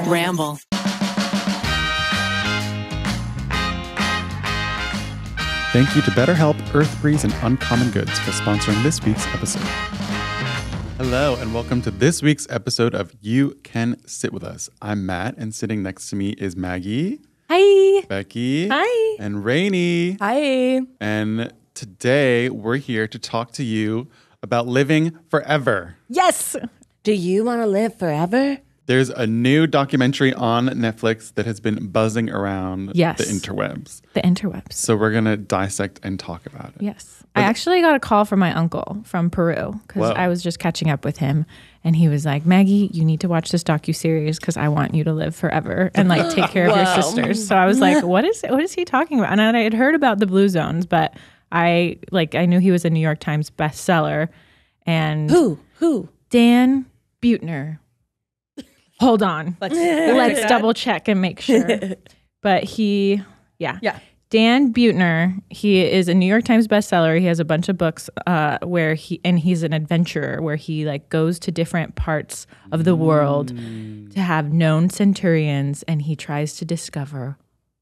Ramble. Thank you to BetterHelp, Earth Breeze, and Uncommon Goods for sponsoring this week's episode. Hello, and welcome to this week's episode of You Can Sit With Us. I'm Matt, and sitting next to me is Maggie. Hi. Becky. Hi. And Rainie. Hi. And today we're here to talk to you about living forever. Yes. Do you want to live forever? There's a new documentary on Netflix that has been buzzing around the interwebs. The interwebs. So we're going to dissect and talk about it. Yes. I actually got a call from my uncle from Peru because I was just catching up with him. And he was like, Maggie, you need to watch this docuseries because I want you to live forever and like take care of your sisters. So I was like, what is he talking about? And I had heard about the Blue Zones, but I knew he was a New York Times bestseller. And Who? Dan Buettner. Hold on. Let's double check and make sure. But Dan Buettner, he is a New York Times bestseller. He has a bunch of books where he's an adventurer where he like goes to different parts of the world to have known centurions, and he tries to discover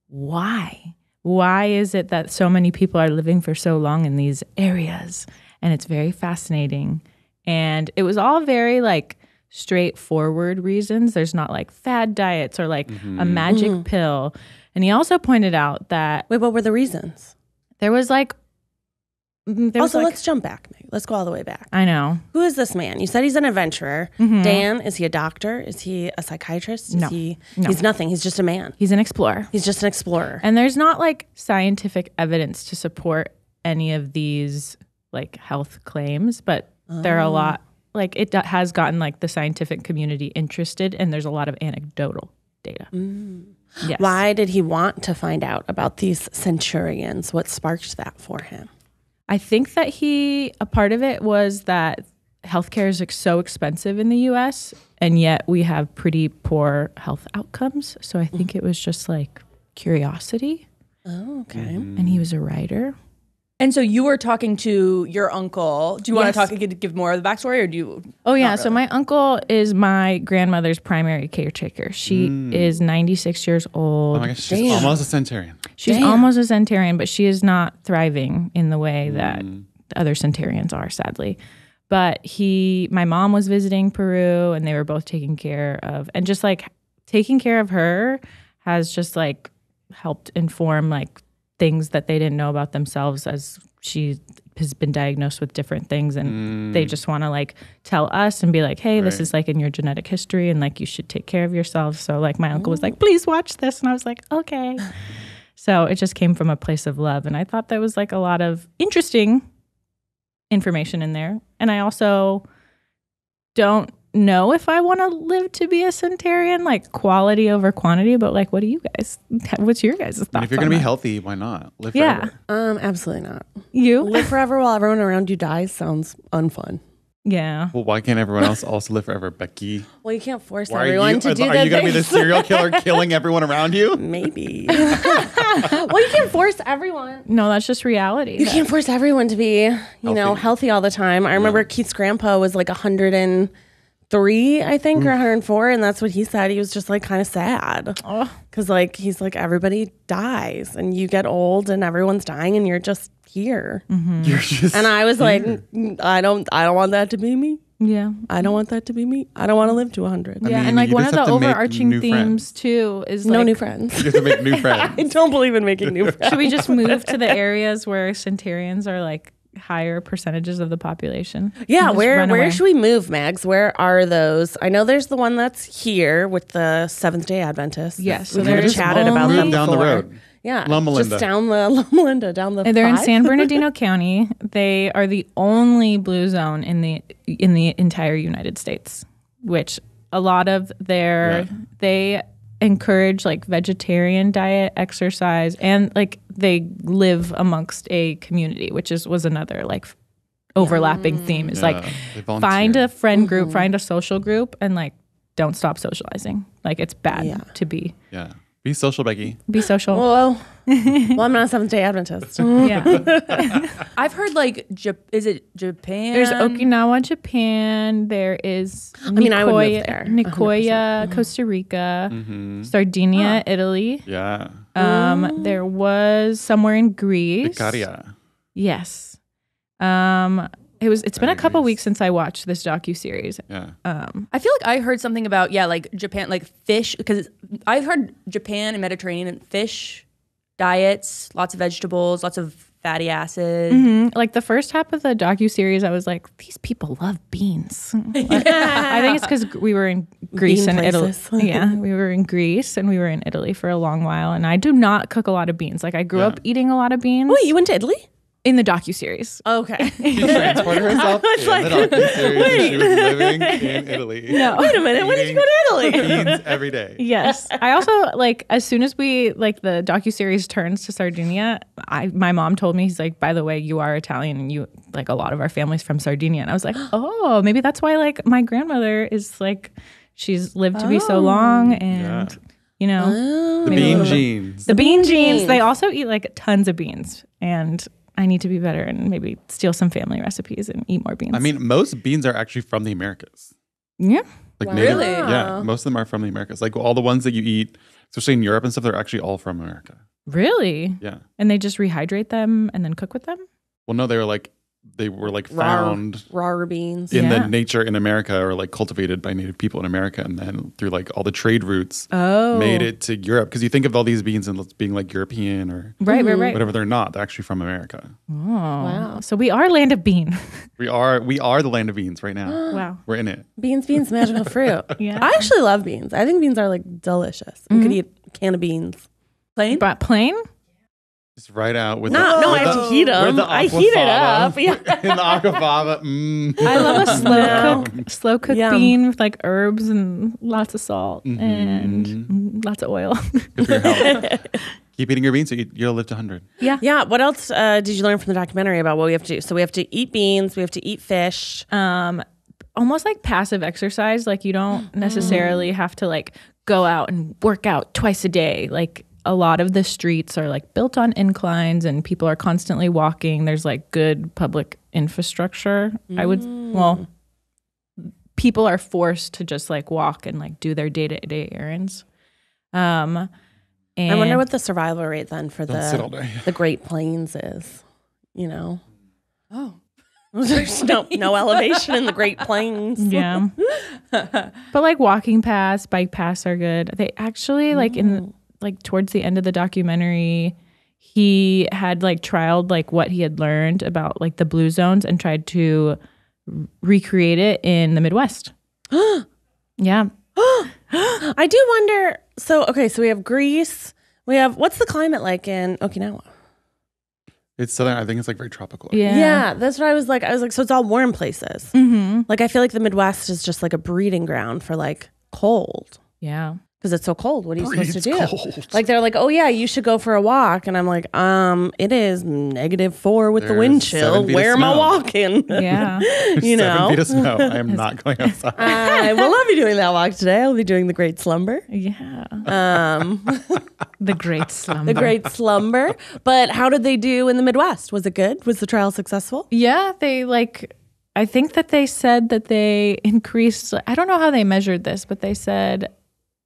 why. Why is it that so many people are living for so long in these areas? And it's very fascinating. And it was all very like straightforward reasons. There's not like fad diets or like a magic pill. And he also pointed out that... Wait, what were the reasons? There was like... let's jump back. Let's go all the way back. I know. Who is this man? You said he's an adventurer. Dan, is he a doctor? Is he a psychiatrist? No. He's nothing. He's just a man. He's an explorer. He's just an explorer. And there's not like scientific evidence to support any of these like health claims, but there are a lot... Like it has gotten like the scientific community interested, and there's a lot of anecdotal data. Yes. Why did he want to find out about these centurions? What sparked that for him? I think that a part of it was that healthcare is like so expensive in the U.S., and yet we have pretty poor health outcomes. So I think it was just like curiosity. Oh, okay. And he was a writer. And so you were talking to your uncle. Do you want to give more of the backstory, or do you? Oh, yeah. So my uncle is my grandmother's primary caretaker. She is 96 years old. Oh my gosh, she's almost a centurion. She's almost a centurion, but she is not thriving in the way that other centurions are, sadly. But my mom was visiting Peru, and they were both taking care of, and just like taking care of her has just like helped inform like things that they didn't know about themselves, as she has been diagnosed with different things, and they just want to like tell us and be like, hey, this is like in your genetic history, and like you should take care of yourself. So like my uncle was like, please watch this, and I was like, okay. So it just came from a place of love, and I thought there was like a lot of interesting information in there. And I also don't know if I want to live to be a centurion, like quality over quantity, but like, what's your guys' thoughts? And if you're going to be healthy, why not? Live forever. Absolutely not. You? Live forever while everyone around you dies sounds unfun. Yeah. Well, why can't everyone else also live forever, Becky? Well, you can't force Why everyone to do that. Are you going to be the serial killer killing everyone around you? Maybe. Well, you can't force everyone. No, that's just reality. You can't force everyone to be, healthy all the time. I remember Keith's grandpa was like 103, I think, or 104, and that's what he said. He was just like kind of sad because like he's like, everybody dies and you get old and everyone's dying and you're just here. You're just and I was like, I don't want that to be me. Yeah, I don't want that to be me. I don't want to live to 100. Yeah, and like one of the overarching themes too is no like, new friends. You have to make new friends. I don't believe in making new friends. Should we just move to the areas where centurions are like higher percentages of the population? Yeah, where should we move, Mags? Where are those? I know there's the one that's here with the Seventh-day Adventists. Yes, so they're chatted about them down the before. road. Yeah, Loma Linda. just down the Loma Linda, down the. They're in 5? San Bernardino County. They are the only blue zone in the entire United States, which a lot of they encourage like vegetarian diet, exercise, and like they live amongst a community, which was another like overlapping theme is like find a friend group, find a social group, and like don't stop socializing. Like it's bad to be. Yeah. Be social, Becky. Be social. Well, I'm not a Seventh-day Adventist. Yeah. I've heard like, is it Japan? There's Okinawa, Japan. There is I would move there. Nicoya, Costa Rica, Sardinia, Italy. Yeah. There was somewhere in Greece. Icaria. Yes. It's been a couple weeks since I watched this docuseries. Yeah. I feel like I heard something about like Japan, like fish, because I've heard Japan and Mediterranean and fish diets, lots of vegetables, lots of fatty acid. Like the first half of the docuseries, I was like, these people love beans. I think it's because we were in Greece and Italy. Yeah, we were in Greece and we were in Italy for a long while, and I do not cook a lot of beans. Like I grew up eating a lot of beans. Wait, you went to Italy? In the docuseries. Okay. She transported herself in the docuseries and she was living in Italy. No. Wait a minute. When did you go to Italy? Beans every day. Yes. I also, like, as soon as the docuseries turns to Sardinia, my mom told me, he's like, by the way, you are Italian and you, like, a lot of our family's from Sardinia. And I was like, oh, maybe that's why, like, my grandmother is, like, she's lived to be so long and, you know. The bean genes. The bean genes. They also eat, like, tons of beans. And I need to be better and maybe steal some family recipes and eat more beans. I mean, most beans are actually from the Americas. Yeah. Like Really? Yeah, most of them are from the Americas. Like all the ones that you eat, especially in Europe and stuff, they're actually all from America. Really? Yeah. And they just rehydrate them and then cook with them? Well, no, they were found raw beans in the nature in America, or like cultivated by native people in America, and then through like all the trade routes made it to Europe. Because you think of all these beans as being like European or right. whatever, they're not. They're actually from America. Oh, wow. So we are land of bean. We are the land of beans right now. Wow. We're in it. Beans, magical fruit. Yeah. I actually love beans. I think beans are like delicious. I could eat a can of beans. Plain? But plain? Just right out with I have to heat them. I heat it up. Yeah. In the aquafaba. I love a slow cook Yum. bean with like herbs and lots of salt and lots of oil. Good for your health. Keep eating your beans so you'll live to 100. Yeah. Yeah. What else did you learn from the documentary about what we have to do? So we have to eat beans. We have to eat fish. Almost like passive exercise. Like you don't necessarily have to like go out and work out twice a day. Like a lot of the streets are like built on inclines and people are constantly walking. There's like good public infrastructure. People are forced to just like walk and like do their day-to-day errands. And I wonder what the survival rate then for sit all day. the Great Plains is, you know? Oh. There's no elevation in the Great Plains. Yeah. But like walking paths, bike paths are good. They actually like towards the end of the documentary, he had like trialed like what he had learned about like the blue zones and tried to recreate it in the Midwest. Yeah. I do wonder. So we have Greece. We have, what's the climate like in Okinawa? It's southern. I think it's like very tropical. Yeah. That's what I was like, so it's all warm places. Like I feel like the Midwest is just like a breeding ground for like cold. Yeah. Because it's so cold. What are you supposed to do? Cold. Like they're like, oh yeah, you should go for a walk, and I'm like, it is -4 with the wind chill. Where am I walking? Yeah. You know, 7 feet of snow. I am not going outside. I will not be doing that walk today. I'll be doing the Great Slumber. Yeah. The Great Slumber. The Great Slumber. But how did they do in the Midwest? Was it good? Was the trial successful? Yeah, I think that they said that they increased, I don't know how they measured this, but they said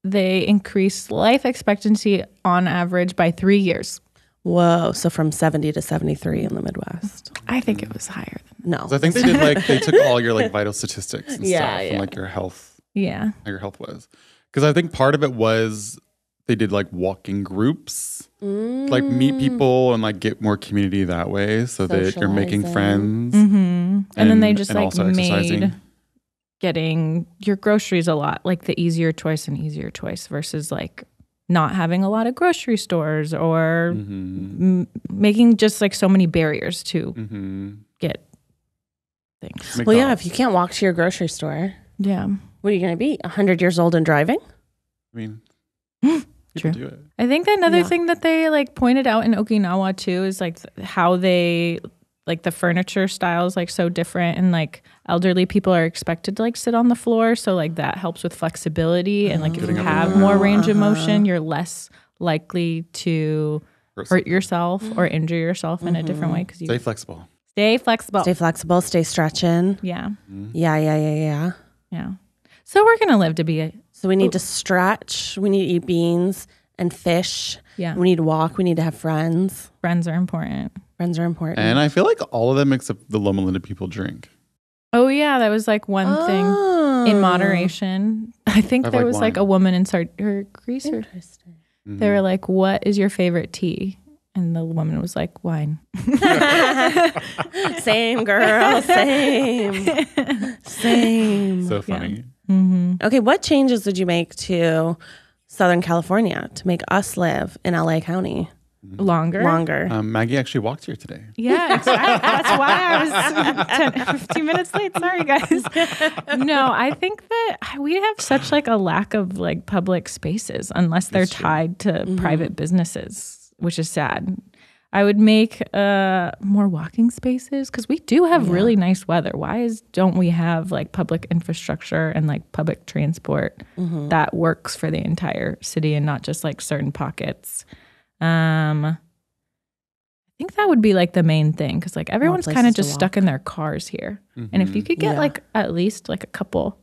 they increased life expectancy on average by 3 years. Whoa. So from 70 to 73 in the Midwest. I think it was higher than No. So I think they did they took all your like vital statistics and stuff and like your health. Yeah. How your health was. Because I think part of it was they did like walking groups, like meet people and like get more community that way so that you're making friends. And then they just like made exercising. Getting your groceries a lot like the easier choice versus like not having a lot of grocery stores or making just like so many barriers to get things. Well, yeah, if you can't walk to your grocery store, Yeah. what are you going to be? 100 years old and driving? I mean, True. people do it. I think another thing that they like pointed out in Okinawa too is like how they like the furniture style is like so different and like elderly people are expected to like sit on the floor. So like that helps with flexibility and like if you have more range of motion, you're less likely to hurt yourself or injure yourself in a different way. Because you Stay flexible. Stay flexible. Stay flexible. Stay stretching. Yeah. Yeah. So we're going to live to be So we need to stretch. We need to eat beans and fish. Yeah. We need to walk. We need to have friends. Friends are important. Friends are important. And I feel like all of them except the Loma Linda people drink. Oh, yeah. That was like one thing in moderation. I think there was like a woman in her Greece. Interesting. They were like, what is your favorite tea? And the woman was like, wine. Same, girl. Same. So funny. Okay, what changes would you make to Southern California to make us live in LA County? Longer. Maggie actually walked here today. Yeah, exactly. That's why I was 15 minutes late. Sorry, guys. No, I think that we have such like a lack of like public spaces unless they're tied to private businesses, which is sad. I would make more walking spaces because we do have really nice weather. Why don't we have like public infrastructure and like public transport that works for the entire city and not just like certain pockets? I think that would be like the main thing because like everyone's kind of just stuck in their cars here. And if you could get like at least like a couple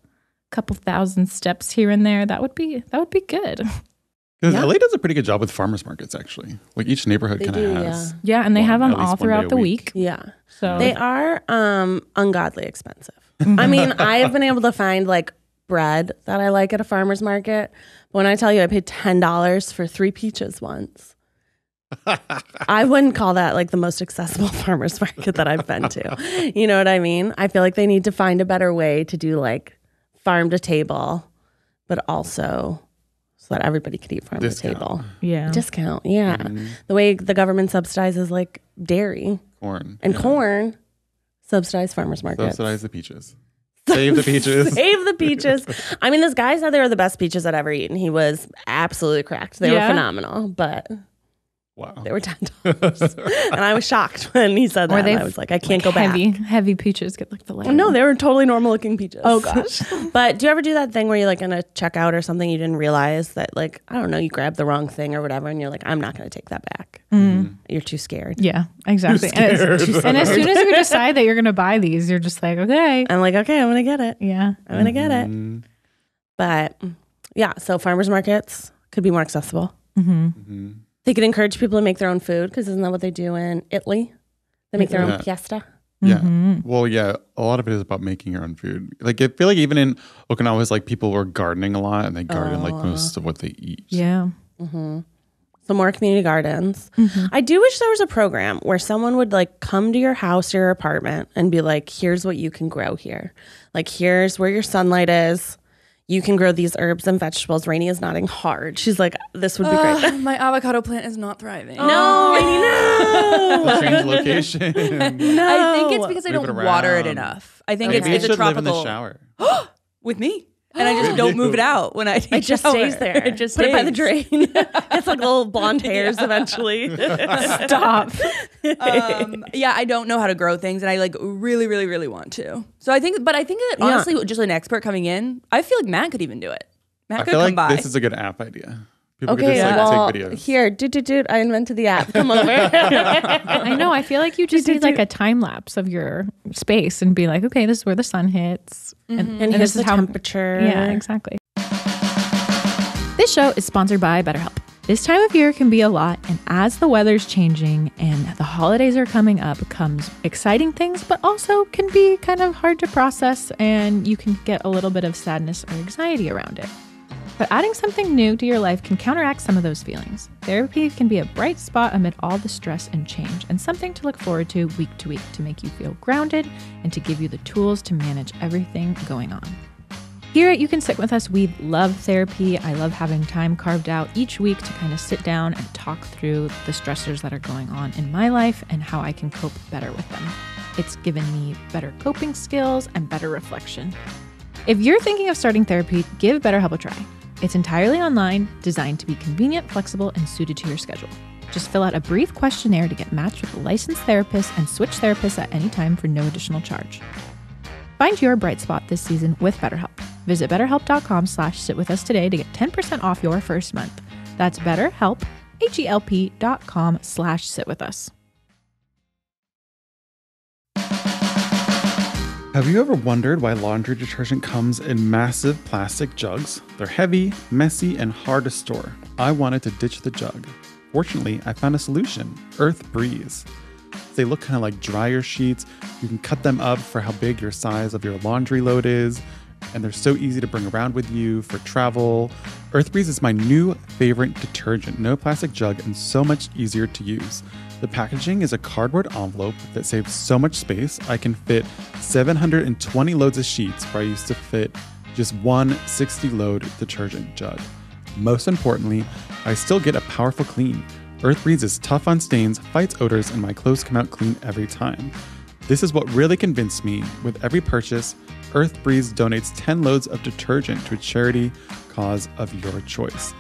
thousand steps here and there, that would be good. Because LA does a pretty good job with farmers markets, actually. Like each neighborhood kind of has. Yeah, and they have them all throughout the week. Yeah. So they are ungodly expensive. I mean, I've been able to find like bread that I like at a farmer's market. But when I tell you I paid $10 for 3 peaches once, I wouldn't call that like the most accessible farmer's market that I've been to. You know what I mean? I feel like they need to find a better way to do like farm to table, but also so that everybody could eat farm to table. Yeah. Discount. Yeah. The way the government subsidizes like dairy. Corn. And corn, subsidized farmers markets. Subsidize the peaches. Save the peaches. Save the peaches. I mean, this guy said they were the best peaches I'd ever eaten. He was absolutely correct. They were phenomenal, but wow, they were $10. And I was shocked when he said that. I was like, I can't go back. Heavy peaches get like the light. No, they were totally normal looking peaches. Oh gosh. But do you ever do that thing where you're like in a checkout or something, you didn't realize that like, I don't know, you grabbed the wrong thing or whatever and you're like, I'm not going to take that back. You're too scared. Yeah, exactly. And as soon as you decide that you're going to buy these, you're just like, okay. I'm like, okay, I'm going to get it. Yeah. I'm going to get it. But yeah, so farmers markets could be more accessible. They could encourage people to make their own food because isn't that what they do in Italy? They make their own pasta. Yeah. Well, yeah, a lot of it is about making your own food. Like I feel like even in Okinawa, it's like people were gardening a lot and they garden like most of what they eat. Yeah. So more community gardens. I do wish there was a program where someone would like come to your house or your apartment and be like, here's what you can grow here. Like, here's where your sunlight is. You can grow these herbs and vegetables. Rainie is nodding hard. She's like, this would be great. My avocado plant is not thriving. No, Rainie, no. Change location. No. I think it's because I Move it don't water it around. enough. I think Maybe it's you a should live in tropical. the shower. With me. And I just don't move it out when I take It just shower. stays there. It just Put it by the stays. drain. It's like little blonde hairs eventually. Stop. Yeah, I don't know how to grow things, and I like really, really, really want to. So I think that honestly, just an expert coming in, I feel like Matt could even do it. Matt I could feel come like by. this is a good app idea. People Okay, could just well, take videos. here, dude, I invented the app. Come over. I know. I feel like you just need like a time lapse of your space and be like, okay, this is where the sun hits. And here's this is the temperature. Yeah, exactly. This show is sponsored by BetterHelp. This time of year can be a lot, and as the weather's changing and the holidays are coming up, comes exciting things, but also can be kind of hard to process, and you can get a little bit of sadness or anxiety around it. But adding something new to your life can counteract some of those feelings. Therapy can be a bright spot amid all the stress and change, and something to look forward to week to make you feel grounded and to give you the tools to manage everything going on. Here at You Can Sit With Us, we love therapy. I love having time carved out each week to kind of sit down and talk through the stressors that are going on in my life and how I can cope better with them. It's given me better coping skills and better reflection. If you're thinking of starting therapy, give BetterHelp a try. It's entirely online, designed to be convenient, flexible, and suited to your schedule. Just fill out a brief questionnaire to get matched with a licensed therapist and switch therapists at any time for no additional charge. Find your bright spot this season with BetterHelp. Visit betterhelp.com/sitwithus today to get 10% off your first month. That's BetterHelp, HELP.com/sitwithus. Have you ever wondered why laundry detergent comes in massive plastic jugs? They're heavy, messy, and hard to store. I wanted to ditch the jug. Fortunately, I found a solution, Earth Breeze. They look kind of like dryer sheets. You can cut them up for how big your size of your laundry load is, and they're so easy to bring around with you for travel. Earth Breeze is my new favorite detergent. No plastic jug and so much easier to use. The packaging is a cardboard envelope that saves so much space. I can fit 720 loads of sheets where I used to fit just one 60-load detergent jug. Most importantly, I still get a powerful clean. Earth Breeze is tough on stains, fights odors, and my clothes come out clean every time. This is what really convinced me. With every purchase, Earth Breeze donates 10 loads of detergent to a charity cause of your choice.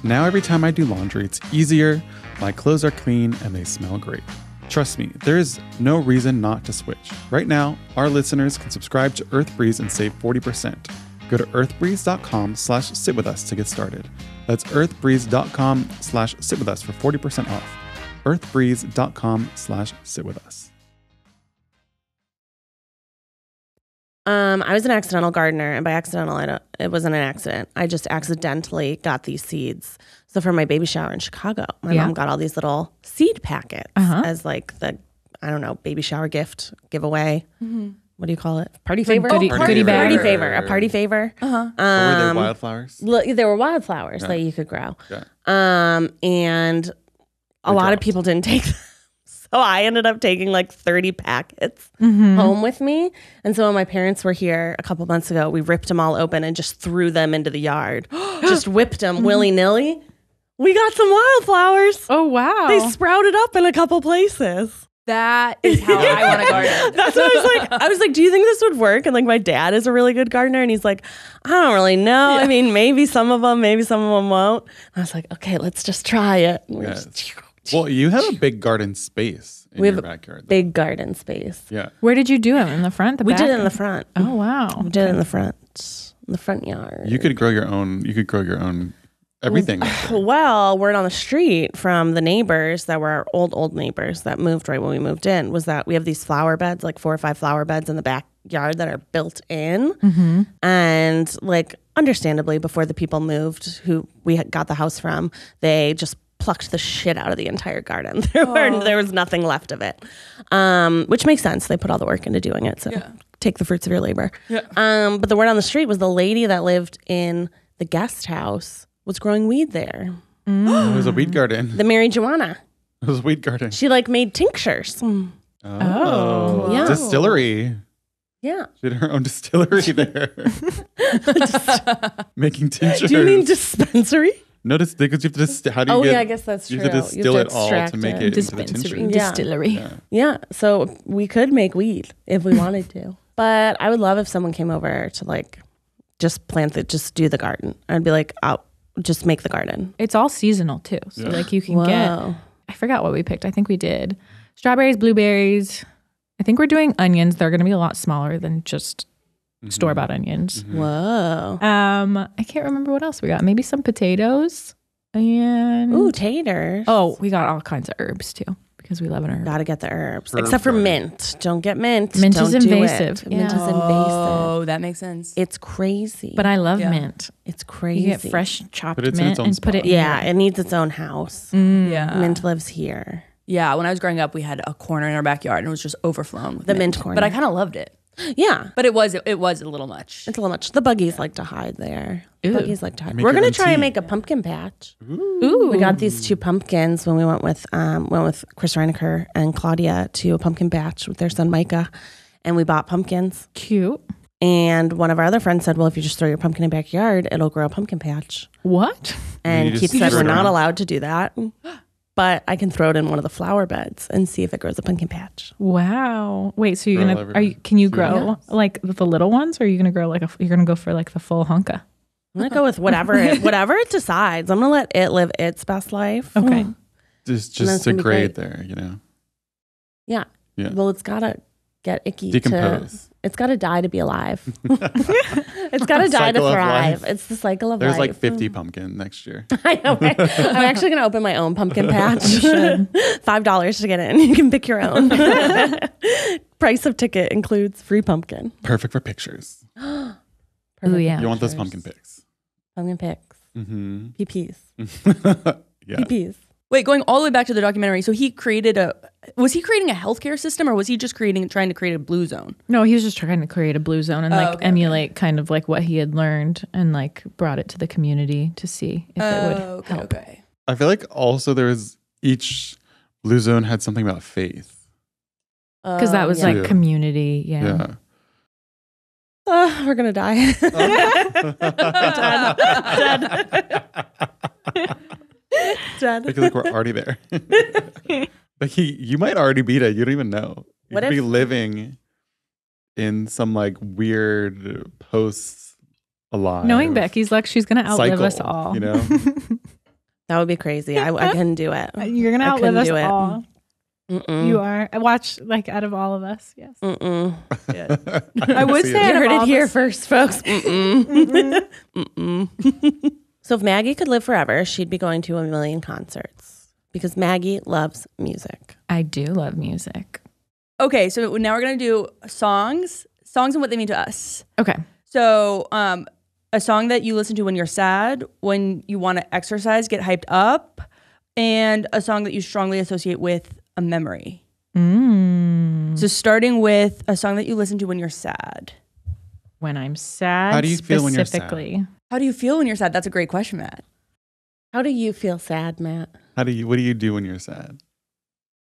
Now every time I do laundry, it's easier, my clothes are clean, and they smell great. Trust me, there is no reason not to switch. Right now, our listeners can subscribe to Earth Breeze and save 40%. Go to earthbreeze.com/sitwithus to get started. That's earthbreeze.com/sitwithus for 40% off. earthbreeze.com/sitwithus. I was an accidental gardener, and by accidental, it wasn't an accident. I just accidentally got these seeds. So for my baby shower in Chicago, my mom got all these little seed packets as like the, I don't know, baby shower gift giveaway. Mm-hmm. What do you call it? Party favor? Goodie bag. Party favor. A party favor. Were they wildflowers? They were wildflowers that you could grow. Yeah. And a lot of people didn't take them. So I ended up taking like 30 packets home with me. And so when my parents were here a couple months ago, we ripped them all open and just threw them into the yard. Just whipped them willy-nilly. We got some wildflowers. Oh, wow. They sprouted up in a couple places. That is how I want to garden. That's what I was like. I was like, do you think this would work? And like my dad is a really good gardener. And he's like, I don't really know. Yeah. I mean, maybe some of them won't. And I was like, okay, let's just try it. Well, you have a big garden space in your backyard. Big garden space. Yeah. Where did you do them? In the front? We did it in the front. Oh, wow. We did it in the front yard. You could grow your own everything. Well, word on the street from the neighbors that were our old neighbors that moved right when we moved in was that we have these flower beds, like 4 or 5 flower beds in the backyard that are built in. Mm-hmm. And like, understandably, before the people moved who we got the house from, they just plucked the shit out of the entire garden. There was nothing left of it, which makes sense. They put all the work into doing it. So take the fruits of your labor. Yeah. But the word on the street was the lady that lived in the guest house was growing weed there. It was a weed garden. The Mary Joanna. It was a weed garden. She like made tinctures. Oh. Yeah. Distillery. Yeah. She had her own distillery there. Making tinctures. Do you mean dispensary? No, because you have to just, how do you yeah, I guess that's true. You have to distill it all to make it into the tincture. Distillery. Yeah. So we could make weed if we wanted to. But I would love if someone came over to like just just do the garden. I'd be like, I'll just make the garden. It's all seasonal too. So like you can get, I forgot what we picked. I think we did strawberries, blueberries. I think we're doing onions. They're going to be a lot smaller than just store-bought onions. Mm-hmm. Whoa. I can't remember what else we got. Maybe some potatoes and taters. Oh, we got all kinds of herbs too because we love an herb. Gotta get the herbs. Except for mint. Don't get mint. Mint Don't is invasive. Do it. Mint is invasive. Oh, that makes sense. It's crazy. But I love mint. It's crazy. You get fresh chopped mint and put it in. Yeah, it needs its own house. Yeah. Mint lives here. Yeah, when I was growing up, we had a corner in our backyard and it was just overflown with the mint corner. But I kind of loved it. Yeah. But it was a little much. It's a little much. The buggies like to hide there. Buggies like to hide. Make We're going to your try own and tea. make a pumpkin patch. Ooh. We got these 2 pumpkins when we went with Chris Rainie and Claudia to a pumpkin patch with their son Micah. And we bought pumpkins. Cute. And one of our other friends said, well, if you just throw your pumpkin in the backyard, it'll grow a pumpkin patch. What? And You Keith just said throw we're it not around. allowed to do that. But I can throw it in one of the flower beds and see if it grows a pumpkin patch. Wow. Wait, so Grow everywhere. can you grow like the little ones or are you going to grow you're going to go for like the full hunka? I'm going to go with whatever it decides. I'm going to let it live its best life. Okay. Just that's gonna be degrade great. there, Yeah. Yeah. Well, it's got to get icky. Decompose. It's got to die to be alive. It's got to die to Cycle of thrive. life. It's the cycle of There's life. like 50 pumpkin next year. I know. Right? I'm actually going to open my own pumpkin patch. $5 to get in. You can pick your own. Price of ticket includes free pumpkin. Perfect for pictures. Oh yeah. You want those pumpkin pics. Pumpkin picks. Mm-hmm. PPs. Yeah. PPs. Wait, going all the way back to the documentary. So was he creating a healthcare system, or was he just trying to create a blue zone? No, he was just trying to create a blue zone and emulate kind of like what he had learned and like brought it to the community to see if it would help. Okay. I feel like also each blue zone had something about faith. Because that was like Yeah. community. Yeah. We're going to die. Dead. I feel like we're already there. Becky, you might already be dead. You don't even know. You What could be if- living in some like weird post-alive Knowing Becky's luck, she's going to outlive us cycle, all. You know? That would be crazy. I couldn't do it. You're going to I outlive couldn't us do it. all. Mm-mm. You are. I watch like out of all of us. Yes. Mm-mm. I would see say You out of heard all it of here us- first, folks. Mm-mm. Mm-mm. So if Maggie could live forever, she'd be going to a million concerts because Maggie loves music. I do love music. Okay, so now we're gonna do songs and what they mean to us. Okay. So, a song that you listen to when you're sad, when you want to exercise, get hyped up, and a song that you strongly associate with a memory. So, starting with a song that you listen to when you're sad. When I'm sad, How do you feel when you're sad? specifically? How do you feel when you're sad? That's a great question, Matt. How do you feel sad, Matt? What do you do when you're sad?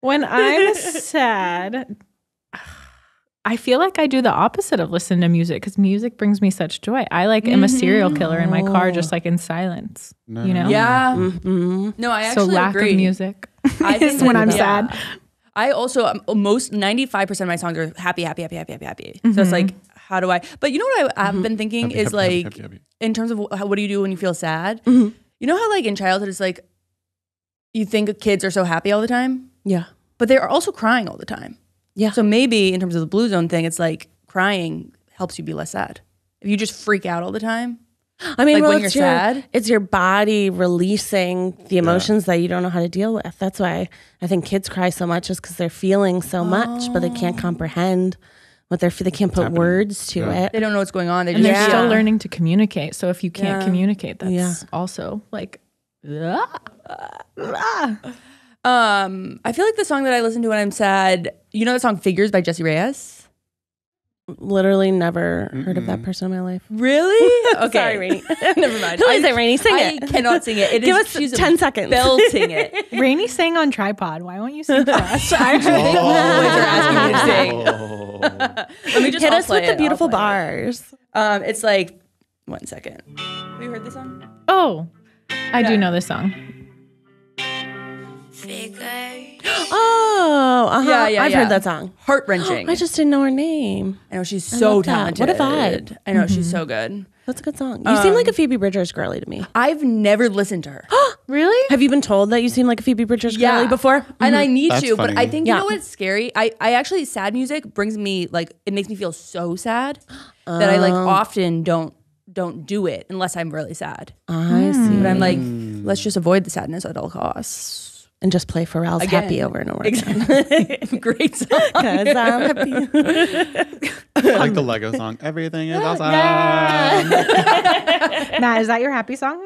When I'm sad, I feel like I do the opposite of listen to music because music brings me such joy. I like am a serial killer in my car, just like in silence. No, You no, know? no. Yeah. Mm-hmm. No, I So actually lack agree. of music I is think when that- I'm yeah. sad. I also 95% of my songs are happy. So it's like, how do I? But you know what I've been thinking Happy, is happy, like, happy, happy. in terms of what do you do when you feel sad? Mhm. You know how like in childhood it's like, you think kids are so happy all the time, Yeah. but they're also crying all the time. Yeah. So maybe in terms of the blue zone thing, it's like crying helps you be less sad. If you just freak out all the time, I mean, Like well, when it's you're sad? it's your body releasing the emotions that you don't know how to deal with. That's why I think kids cry so much is because they're feeling so much, but they can't comprehend what they can't put happening. words to Yeah. it. they don't know what's going on. They And just they're Yeah. still learning to communicate. So if you can't Yeah. communicate, that's Yeah. also like, I feel like the song that I listen to when I'm sad, you know the song Figures by Jessie Reyes? Literally never heard of that person in my life. Really? Okay. Sorry, Rainie. Never mind. Who is it, Rainie? Sing I it. cannot sing it. Give us she's 10 seconds. belting it. Rainey sang on tripod. Why won't you sing for us? They always are asking me to sing. Oh. Let me just Hit I'll us play with the it. beautiful I'll play bars. it. It's like 1 second. Have you heard this song? Oh, I do know this song. Oh, uh-huh. Yeah, I've yeah. heard that song. Heart wrenching. I just didn't know her name. I know she's so love that. talented. What a vibe. I know she's so good. That's a good song. You seem like a Phoebe Bridgers girly to me. I've never listened to her. Really? Have you been told that you seem like a Phoebe Bridgers girly before? And I need That's to, but funny. I think you Yeah. know what's scary? I actually sad music brings me like it makes me feel so sad that I like often don't do it unless I'm really sad. I see. But I'm like, let's just avoid the sadness at all costs. And just play Pharrell's Again. Happy over and over again. Exactly. Great song. 'Cause I'm happy. Like the Lego song. Everything is awesome. Matt, is that your happy song?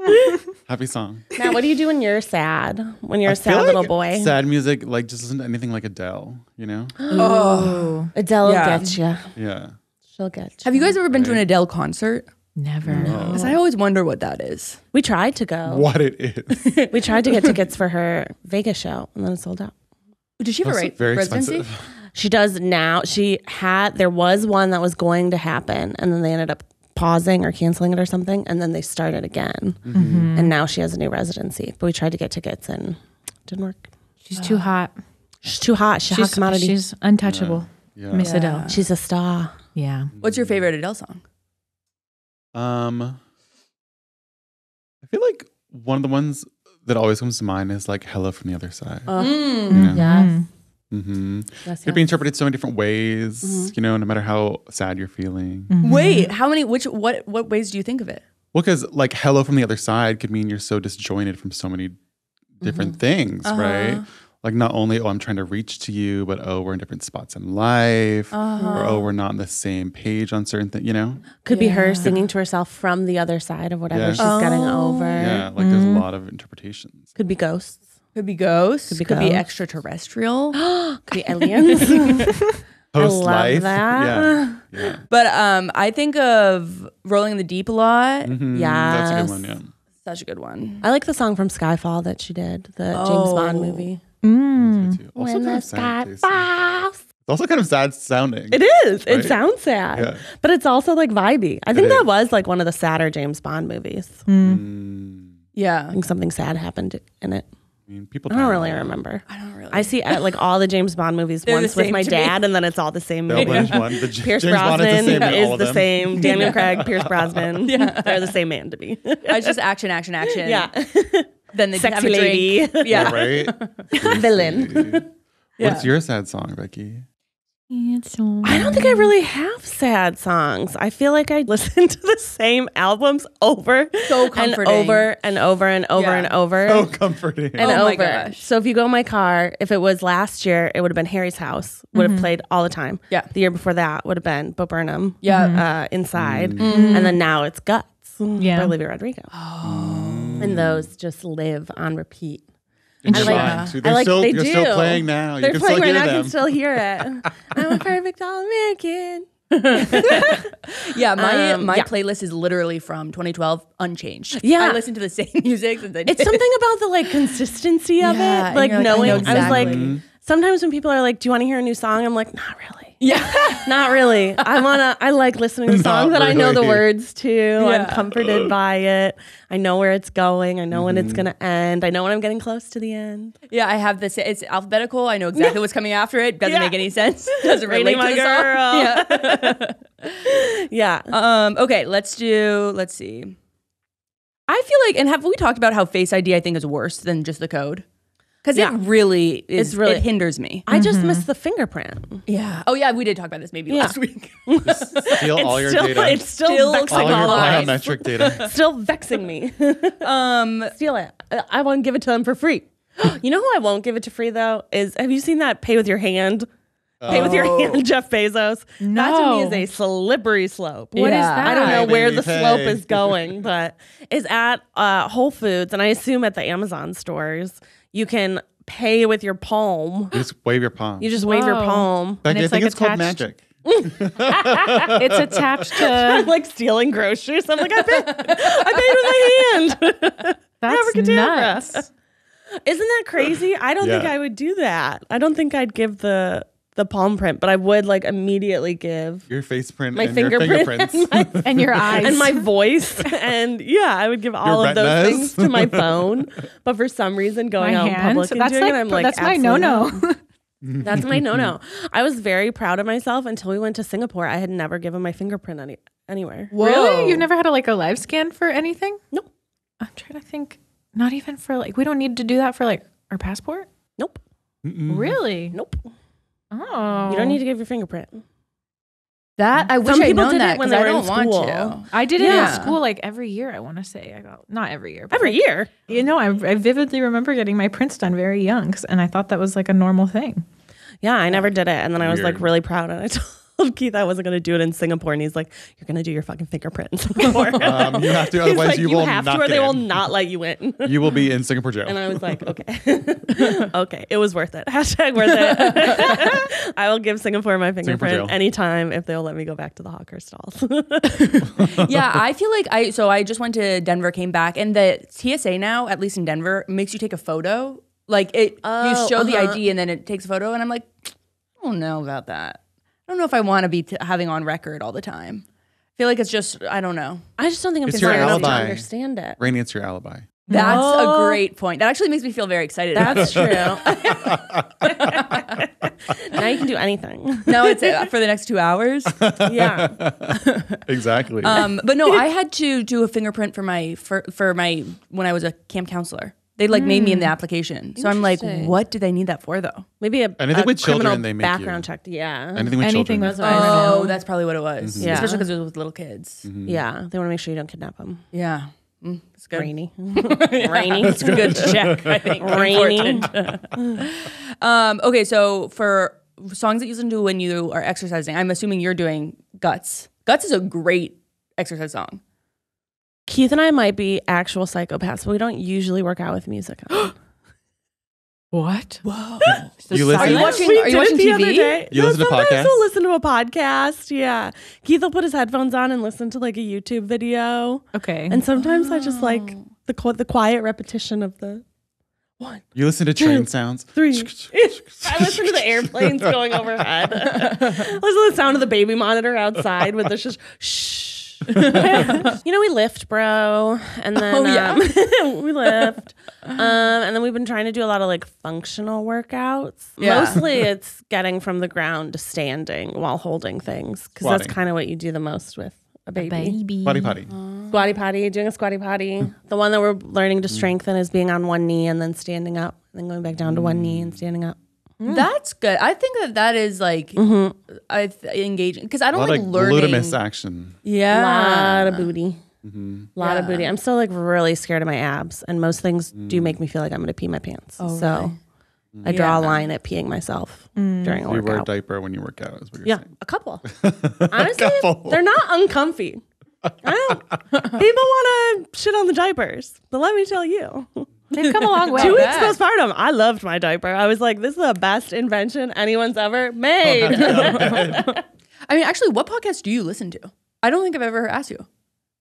Happy song. Matt, what do you do when you're sad? When you're I a feel sad little like boy? Sad music, like just listen to anything like Adele, you know? Oh. Adele will Yeah. get you. Yeah. She'll get you. Have you guys ever been to an Adele concert? Never. Because I always wonder what that is. We tried to go. What it is. We tried to get tickets for her Vegas show and then it sold out. Did she have a Also very residency? expensive. She does now. There was one that was going to happen and then they ended up pausing or canceling it or something. And then they started again. And now she has a new residency. But we tried to get tickets and it didn't work. She's too hot. She's too hot. She's a hot commodity. She's untouchable. Yeah. Miss Adele. She's a star. Yeah. What's your favorite Adele song? I feel like one of the ones that always comes to mind is like Hello from the Other Side. You know? Yes. Yes, Could be interpreted so many different ways, no matter how sad you're feeling. Wait, what ways do you think of it? Well, because like hello from the other side could mean you're so disjointed from so many different things, right? Like not only, I'm trying to reach to you, but we're in different spots in life, or we're not on the same page on certain things, Could be her singing to herself from the other side of whatever she's getting over. Yeah, like there's a lot of interpretations. Could be ghosts. Could be ghosts. Could be ghosts. extraterrestrial. Could be aliens. Post life. that. Yeah. But I think of Rolling in the Deep a lot. Yeah. That's a good one, yeah. Such a good one. I like the song from Skyfall that she did, the James Bond movie. Me too. Also When kind the of sky sad tasting. falls. It's also kind of sad sounding. It is. Right? It sounds sad. Yeah. But it's also like vibey. I think It that is. was like one of the sadder James Bond movies. Yeah. I think something sad happened in it. I mean, people I don't die really a lot. remember. I don't really. I see like all the James Bond movies They're the once with same my to me. dad, and then it's all the same They'll movie. binge one. Pierce James Bond Brosnan is the same in all is of the them. same. Daniel Craig, Pierce Brosnan. They're the same man to me. I just action. Yeah. Then they have Sexy a lady. drink. Yeah, Yeah. right? Villain. What's your sad song, Becky? I don't think I really have sad songs. I feel like I listen to the same albums over So and comforting. over and over and over Yeah. and over. So comforting. And Oh my over. gosh. So if you go in my car, if it was last year, it would have been Harry's House. Would have played all the time. Yeah. The year before that would have been Bo Burnham. Yeah. Inside. And then now it's Guts Yeah. by Olivia Rodrigo. And those just live on repeat. In I your like- mind. So I they're like still, they you're do. still playing now. You They're can playing still right hear now. I them. can still hear it. I'm a perfect all-American. Yeah, my yeah. playlist is literally from 2012, unchanged. Yeah. I listen to the same music since I did. It's something about the like consistency of Yeah, it. and Like you're like, I knowing, know I was exactly. like, sometimes when people are like, "Do you want to hear a new song?" I'm like, "Not really." Yeah. Not really. I like listening to songs Not that I know the really. words to. Yeah. I'm comforted by it. I know where it's going. I know when it's gonna end. I know when I'm getting close to the end. Yeah, I have this. It's alphabetical. I know exactly what's coming after it. Doesn't Yeah. make any sense. Doesn't Rainie, relate my to the girl. song. Yeah. Yeah. Okay, let's see. I feel like, and have we talked about how Face ID I think is worse than just the code? Because Yeah. it really is. It's really- it hinders me. I just miss the fingerprint. Yeah. Oh yeah, we did talk about this maybe last week. Steal all your data. It's still Still vexing all your all of us. biometric data. Still vexing me. Steal it. I won't give it to them for free. You know who I won't give it to free though is, have you seen that pay with your hand? Pay with your hand, Jeff Bezos. That to me No. is a slippery slope. What is Yeah. that? I don't know Pay, where baby, the pay. slope is going, but is at Whole Foods, and I assume at the Amazon stores, you can pay with your palm. You just wave your palm. You just wave your Whoa. palm. Becky, I it's think like it's called attached- magic. It's attached to. I'm like stealing groceries. I'm like, I paid with my hand. That's Abracadabra. nuts. Isn't that crazy? I don't think Yeah. I would do that. I don't think I'd give the palm print, but I would like immediately give Your face print my and your fingerprint fingerprints. And your eyes. and my voice. And yeah, I would give all Your of those retinas. things to my phone. But for some reason, going my out in hand. public and That's doing like it, I'm like, that's my absolutely no-no. not. That's my no-no. I was very proud of myself until we went to Singapore. I had never given my fingerprint anywhere. Really? You've never had a live scan for anything? Nope. I'm trying to think. Not even for we don't need to do that for our passport? Nope. Really? Nope. Oh. You don't need to give your fingerprint. That I wish Some I'd people known did that it when because they I were in don't want school. to. I did it Yeah. in school every year, I want to say. I got not every year. But Every year. I vividly remember getting my prints done very young, and I thought that was a normal thing. Yeah, I never did it. And then I was Weird. really proud. And I told Keith I wasn't going to do it in Singapore. And he's like, "You're going to do your fucking fingerprint in Singapore." You have to, He's otherwise like, you you will have not to or get they will in. not let you in. You will be in Singapore jail. And I was like, okay. Okay, it was worth it. Hashtag worth it. I will give Singapore my jail. fingerprint anytime if they'll let me go back to the hawker stalls. Yeah, I feel like I just went to Denver, came back, and the TSA now, at least in Denver, makes you take a photo. You show the ID and then it takes a photo, and I'm like, I don't know about that. I don't know if I want to be having on record all the time. I feel like it's just, I don't know. I just don't think I'm It's your smart enough to alibi. understand it. Rainie, it's your alibi. That's No. a great point. That actually makes me feel very excited. That's true. Now you can do anything. Now it's for the next 2 hours. Yeah. Exactly. But no, I had to do a fingerprint for my when I was a camp counselor. They like made me in the application. So I'm like, Interesting. what do they need that for though? Maybe a Anything with criminal children, they make you. background check. Yeah. Anything with Anything children. with Oh, that's probably what it was. Yeah. Especially because it was with little kids. Yeah. They want to make sure you don't kidnap them. Yeah. It's good. Rainie. Rainie. It's a good check, I think. Rainie. Okay, so for songs that you listen to when you are exercising, I'm assuming you're doing Guts. Guts is a great exercise song. Keith and I might be actual psychopaths, but we don't usually work out with music on. What? Whoa. You listen? Are you watching We did it the TV? other day. You listen to sometimes podcasts? we'll listen to a podcast. Yeah. Keith will put his headphones on and listen to like a YouTube video. Okay. And sometimes I just like the quiet repetition of the 1, You listen to train sounds. 3. I listen to the airplanes going overhead. Listen to the sound of the baby monitor outside with the shh. We lift, bro, and then we lift, and then we've been trying to do a lot of like functional workouts. Yeah. Mostly, it's getting from the ground to standing while holding things because that's Squatting. kind of what you do the most with a baby. Body potty. Squatty potty, doing a squatty potty. The one that we're learning to strengthen is being on one knee and then standing up, and then going back down to one knee and standing up. That's good. I think that is like engaging because I A don't lot like of learning. gluteus action. Yeah. Lot of booty. Lot of Yeah. booty. I'm still like really scared of my abs, and most things do make me feel like I'm going to pee my pants. Oh, so really? I draw a Yeah. line at peeing myself during a You wear a workout. diaper when you work out, is what you're Yeah, saying. a couple. Honestly, couple. they're not uncomfy. People want to shit on the diapers, but let me tell you, They've come a long way. 2 weeks postpartum, I loved my diaper. I was like, this is the best invention anyone's ever made. I mean, actually, what podcast do you listen to? I don't think I've ever asked you.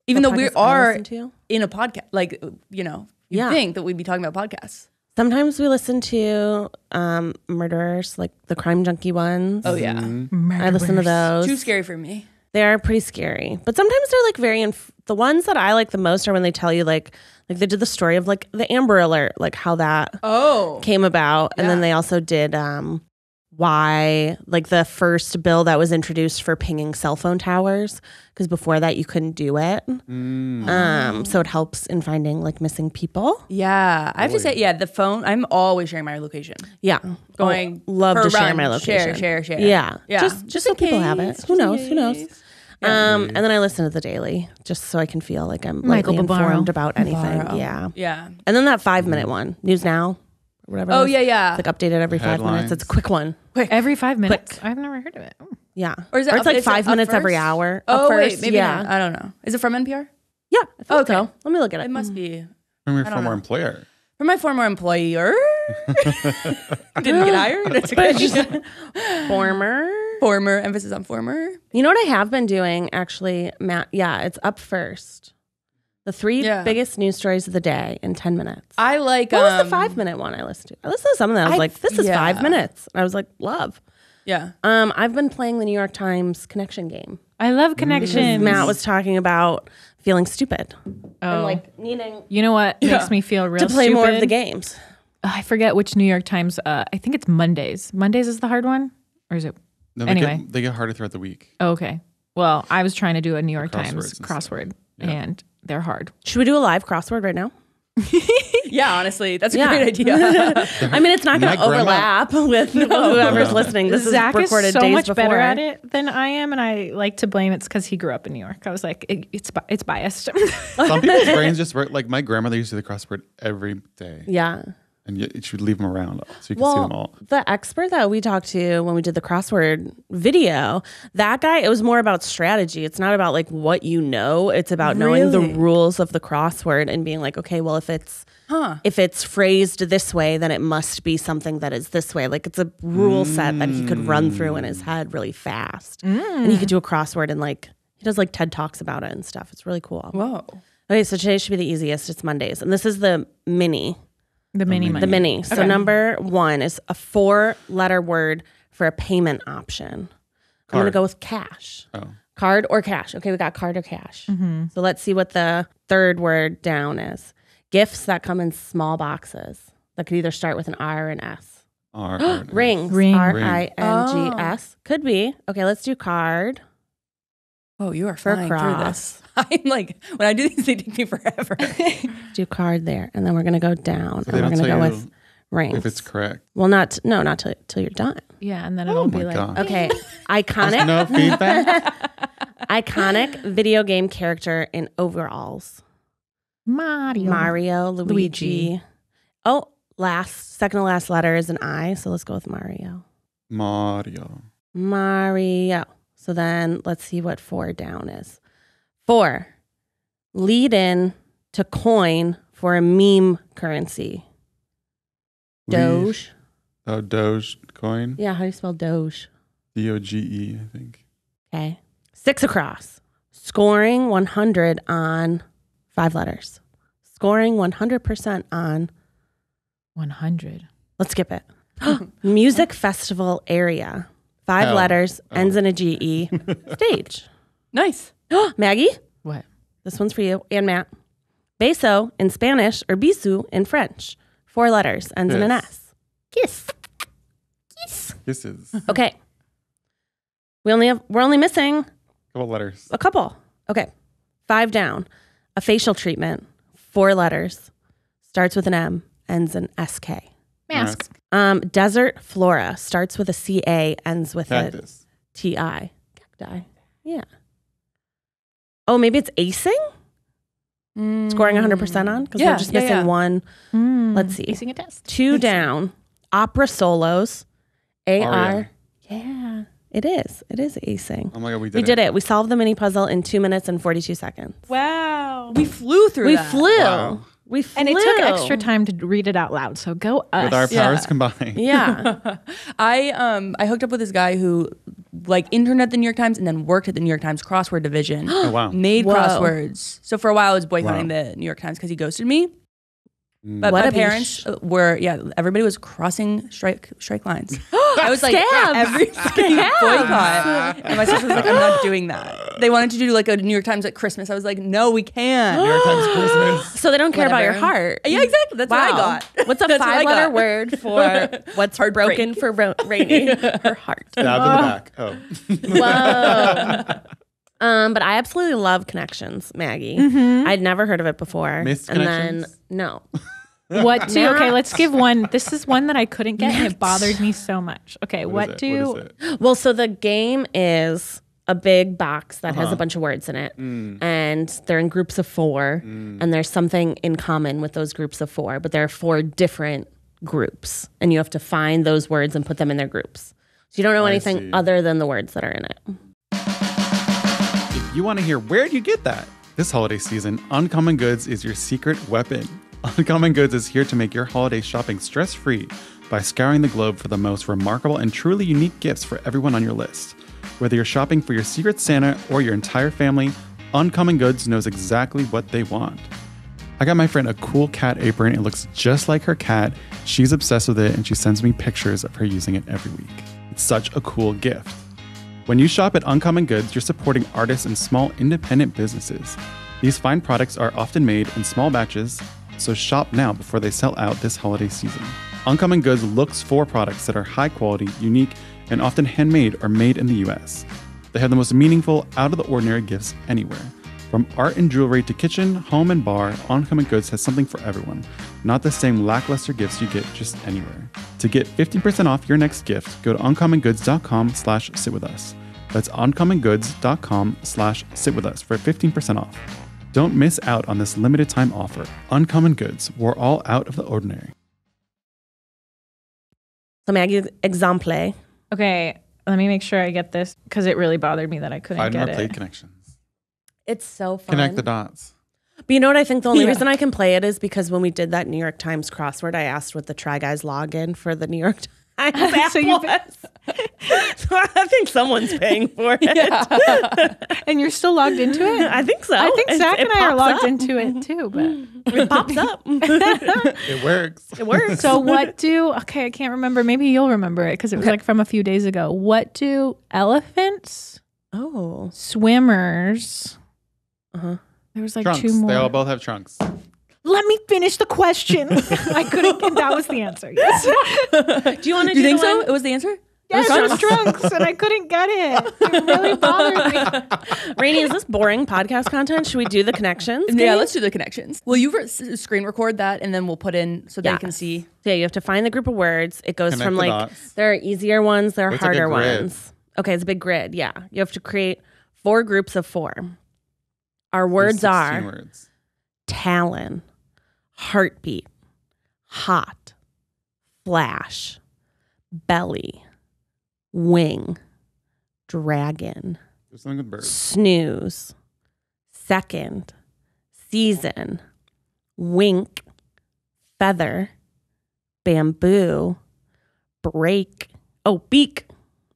Even though we podcasts I are listen to? in a podcast, like, you Yeah. think that we'd be talking about podcasts. Sometimes we listen to murderers, like the crime junkie ones. Oh, yeah. I listen to those. Too scary for me. They are pretty scary, but sometimes they're like the ones that I like the most are when they tell you like they did the story of like the Amber Alert, like how that came about, and then they also did why like the first bill that was introduced for pinging cell phone towers, because before that you couldn't do it. So it helps in finding like missing people. Yeah. I have to say, the phone, I'm always sharing my location. Yeah, Going love for to a share run, my location. Share. Yeah, Yeah. Just so in people have it. case, Who just in knows? case. And then I listen to the Daily just so I can feel like I'm Michael lightly Barbaro. informed about anything. Barbaro. Yeah. Yeah. And then that 5-minute one, News Now, or whatever. Oh, it is. yeah. It's like updated every 5 minutes. Headlines. It's a quick one. Every 5 minutes. I've never heard of it. Oh. Yeah. Or is it it's up- like is it 5 up minutes every first? hour. Oh, Up wait, first, maybe yeah. not. I don't know. Is it from NPR? Yeah. I think Okay. so. Let me look at it. It must be. From your don't former know. employer. From my former employer. Didn't get hired. It's okay. Former, emphasis on former. You know what I have been doing, actually, Matt? Yeah, it's up first. The 3 biggest news stories of the day in 10 minutes. I like. What was the 5-minute one I listened to? I listened to something that I was like, this is 5 minutes. And I was like, love. Yeah. I've been playing the New York Times connection game. I love connections. Matt was talking about feeling stupid and Oh. like needing You know what makes me feel real to play more of stupid? the games. I forget which New York Times. I think it's Mondays. Mondays is the hard one, or is it? No, Anyway. they get harder throughout the week. Oh, okay. Well, I was trying to do a New York Crosswords Times and stuff. crossword, and they're hard. Should we do a live crossword right now? Yeah, honestly, that's a Yeah. great idea. I mean, it's not going My to overlap with whoever's listening. This Zach is recorded is so days much before. better at it than I am, and I like to blame it's because he grew up in New York. I was like, it's biased. Some people's brains just work. Like my grandmother used to do the crossword every day. Yeah. And you should leave them around so you can see them all. The expert that we talked to when we did the crossword video, that guy, it was more about strategy. It's not about like what you know. It's about knowing the rules of the crossword and being like, okay, well, if it's phrased this way, then it must be something that is this way. Like it's a rule set that he could run through in his head really fast. And he could do a crossword and like, he does like TED Talks about it and stuff. It's really cool. Whoa. Okay, so today should be the easiest. It's Mondays. And this is the mini. The mini money. The mini. So number 1 is a 4-letter word for a payment option. I'm going to go with cash. Oh. Card or cash. Okay, we got card or cash. So let's see what the third word down is. Gifts that come in small boxes that could either start with an R or an S. Rings. Ring. R-I-N-G-S. Could be. Okay, let's do card. Oh, you are for flying through cross. this. I'm like, when I do these, they take me forever. Do card there, and then we're gonna go down, So and we're gonna go with rings. if it's correct. Well, not till you're done. Yeah, and then it'll be like, gosh. Okay, iconic, No feedback? iconic video game character in overalls. Mario, Luigi. Oh, second to last letter is an I, so let's go with Mario. Mario. So then let's see what 4 down is. 4, lead in to coin for a meme currency. Doge. Oh, Doge coin? Yeah, how do you spell Doge? DOGE, I think. Okay. 6 across. Scoring 100 on 5 letters. Scoring 100% on 100. Let's skip it. Music festival area. 5 letters, ends in a GE. Stage. Nice. Maggie, What? this one's for you and Matt. Beso in Spanish or bisu in French. 4 letters, ends in an S. Kiss. Kisses. Okay. We're only missing Couple letters. a couple. Okay. 5 down. A facial treatment. 4 letters. Starts with an M, ends in SK. Mask. Desert flora starts with a CA, ends with Cactus. a TI. Cacti. Yeah. Oh, maybe it's acing? Scoring 100% on? Because we're just missing one. Let's see. Facing a test. 2 down. Opera solos. AR. Aria. Yeah, it is. It is acing. Oh my God, We did it. We solved the mini puzzle in 2 minutes and 42 seconds. Wow. We flew through We that. flew. Wow. We flew. And it took extra time to read it out loud. So go us. With our powers combined. Yeah. I hooked up with this guy who interned at the New York Times and then worked at the New York Times crossword division. Oh, wow. Made Whoa. crosswords. So for a while I was boycotting Wow. the New York Times because he ghosted me. But What my a parents were, everybody was crossing strike lines. I was like, Scabs. every fucking boycott. And my sister was like, I'm not doing that. They wanted to do like a New York Times at Christmas. I was like, no, we can't. New York Times Christmas. So they don't care about your Whatever. heart. Yeah, exactly. That's what I got. What's a That's what I 5-letter got. word for what's broken for Rainie? Her heart. Stab in the back. Oh. Whoa. But I absolutely love Connections, Maggie. I'd never heard of it before. Missed and Connections? then no. What do? Okay, let's give one. This is one that I couldn't get, and it bothered me so much. Okay, what do? What is it? Well, so the game is a big box that has a bunch of words in it, and they're in groups of 4, and there's something in common with those groups of 4, but there are 4 different groups, and you have to find those words and put them in their groups. So you don't know anything see. other than the words that are in it. If you want to hear where do you get that, this holiday season, Uncommon Goods is your secret weapon. Uncommon Goods is here to make your holiday shopping stress-free by scouring the globe for the most remarkable and truly unique gifts for everyone on your list. Whether you're shopping for your secret Santa or your entire family, Uncommon Goods knows exactly what they want. I got my friend a cool cat apron. It looks just like her cat. She's obsessed with it, and she sends me pictures of her using it every week. It's such a cool gift. When you shop at Uncommon Goods, you're supporting artists and small independent businesses. These fine products are often made in small batches, so shop now before they sell out this holiday season. Uncommon Goods looks for products that are high quality, unique, and often handmade or made in the US. They have the most meaningful, out-of-the-ordinary gifts anywhere. From art and jewelry to kitchen, home, and bar, Uncommon Goods has something for everyone. Not the same lackluster gifts you get just anywhere. To get 15% off your next gift, go to uncommongoods.com/sitwithus. That's uncommongoods.com/sitwithus for 15% off. Don't miss out on this limited time offer. Uncommon Goods, we're all out of the ordinary. So Maggie, exemple. Okay, let me make sure I get this because it really bothered me that I couldn't Find get more play it. connections. It's so fun. Connect the dots. But you know what? I think the only reason I can play it is because when we did that New York Times crossword, I asked what the Try Guys login for the New York Times app So you've- was. So I think someone's paying for it. And you're still logged into it? I think so. I think Zach and I are pops logged up. into it too, but It pops up. It works. It works. so I can't remember. Maybe you'll remember it because it was like from a few days ago. What do elephants, Oh. swimmers, Uh-huh. there was like Trunks. 2 more. They all both have trunks. Let me finish the question. I couldn't get, that was the answer. Yes. Do you want to Do you think the so? one? It was the answer? Yes, it was trunks, and I couldn't get it. It really bothered me. Rainie, is this boring podcast content? Should we do the connections? Yeah, let's do the connections. Will you screen record that and then we'll put in so they can see? Yeah, you have to find the group of words. It goes Connect from the like, dots. there are easier ones, there are It's like a harder grid. ones. Okay, it's a big grid. Yeah. You have to create 4 groups of 4. Our words There's 16 are words. talon, heartbeat, hot, flash, belly, wing, dragon, There's something with birds. snooze, second, season, wink, feather, bamboo, break,